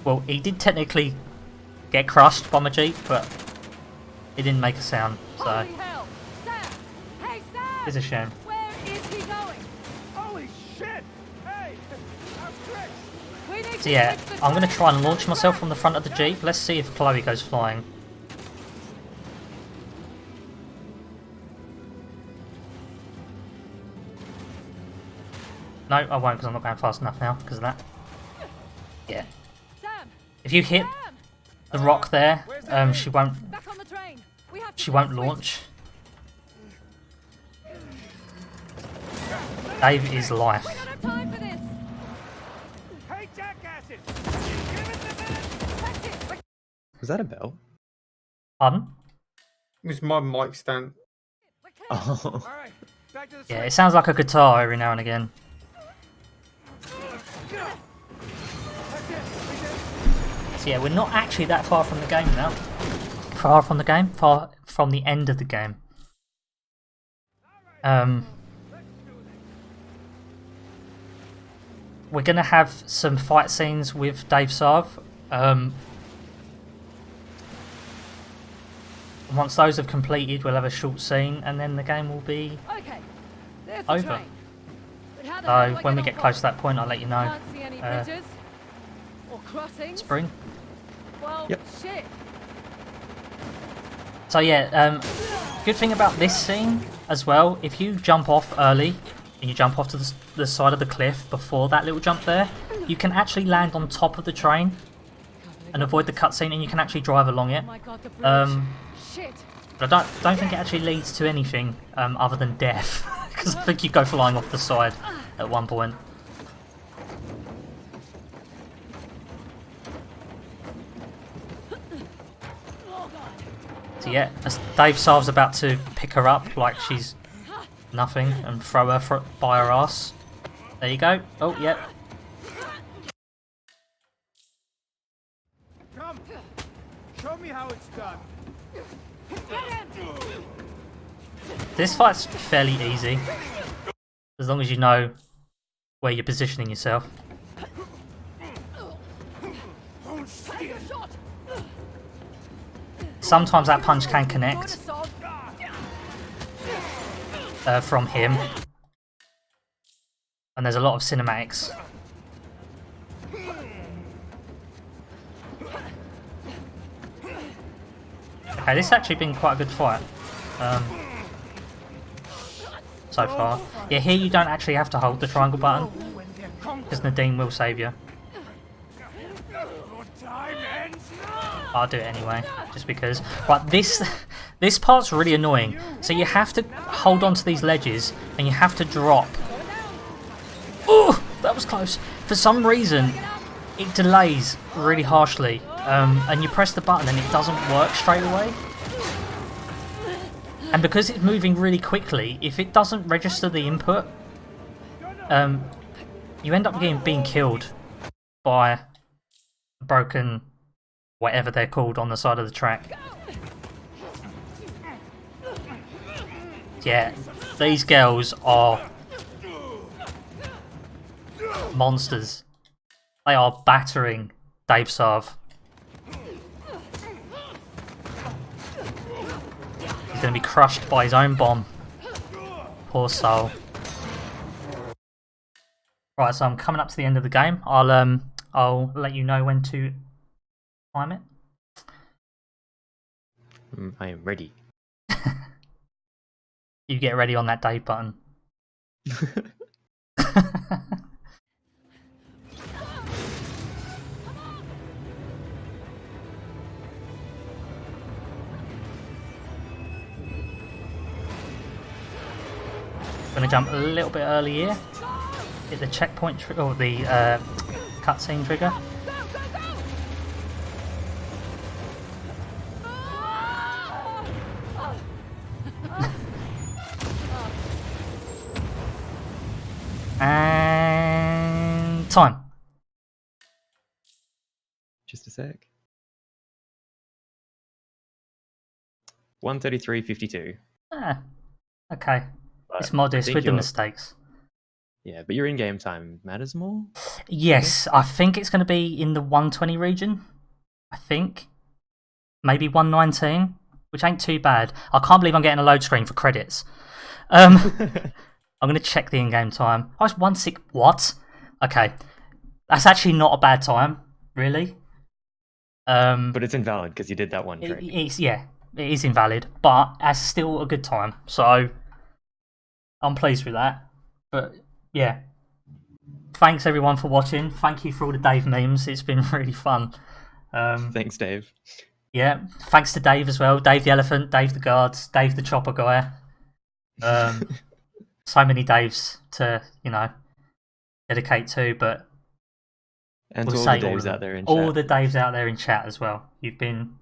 Well, he did technically get crushed by my Jeep, but it didn't make a sound, so it's a shame. Where is he going? Holy shit! Hey! We need So to yeah, fix the I'm going to try and launch myself from the front of the Jeep. Let's see if Chloe goes flying. No, I won't because I'm not going fast enough now because of that. Yeah. Sam, If you hit Sam, the rock there, she won't back on the train. We have to she get won't a launch. Dave is life. switch. We don't have time for this. Hey, jackasses! Give it to me! That's it. Was that a bell? Pardon? It's my mic stand. We're clear. Oh. All right, back to the Yeah, it sounds like a guitar every now and again. So yeah, we're not actually that far from the game now. Far from the game? Far from the end of the game. We're going to have some fight scenes with Dave Sarv. Once those have completed, we'll have a short scene, and then the game will be Okay, there's the over. train. But how the So hell do I when we on get close to board? that point, I'll let you know. Can't see any bridges or crossings. Spring. Well, Yep. shit. So yeah, good thing about this scene as well, if you jump off early and you jump off to the side of the cliff before that little jump there, you can actually land on top of the train and avoid the cutscene, and you can actually drive along it. Oh my god, the bridge. Shit. But I don't think it actually leads to anything other than death, because I think you go flying off the side at one point. So yeah, as Dave Sarv's about to pick her up like she's nothing and throw her by her ass. There you go. Oh, yep. Come, show me how it's done. This fight's fairly easy, as long as you know where you're positioning yourself. Sometimes that punch can connect from him, and there's a lot of cinematics. Okay, this has actually been quite a good fight so far. Yeah, here you don't actually have to hold the triangle button, because Nadine will save you. Your time ends now. I'll do it anyway, just because. But this part's really annoying. So you have to hold on to these ledges, and you have to drop. Oh, that was close. For some reason, it delays really harshly, and you press the button and it doesn't work straight away. And because it's moving really quickly, if it doesn't register the input, you end up being killed by broken whatever they're called on the side of the track. Yeah, these girls are monsters. They are battering Dave Sarv. He's going to be crushed by his own bomb. Poor soul. Right, so I'm coming up to the end of the game. I'll let you know when to time it. I am ready. You get ready on that Dave button. Gonna jump a little bit early here. Hit the checkpoint or the cutscene trigger. And time. Just a sec. 1:33:52. Ah, okay. But It's I modest think with the your- mistakes. Yeah, but your in-game time matters more. Yes, I think it's going to be in the 120 region. I think. Maybe 119, which ain't too bad. I can't believe I'm getting a load screen for credits. I'm going to check the in-game time. Oh, it's 16. What? Okay. That's actually not a bad time, really. But it's invalid because you did that one trick. It is invalid, but that's still a good time. So I'm pleased with that. But yeah, thanks everyone for watching. Thank you for all the Dave memes. It's been really fun. Thanks, Dave. Yeah, thanks to Dave as well. Dave the Elephant, Dave the Guards, Dave the Chopper Guy. So many Daves to, dedicate to, but And we'll to all say the all Daves of them. out there in All chat. the Daves out there in chat as well. You've been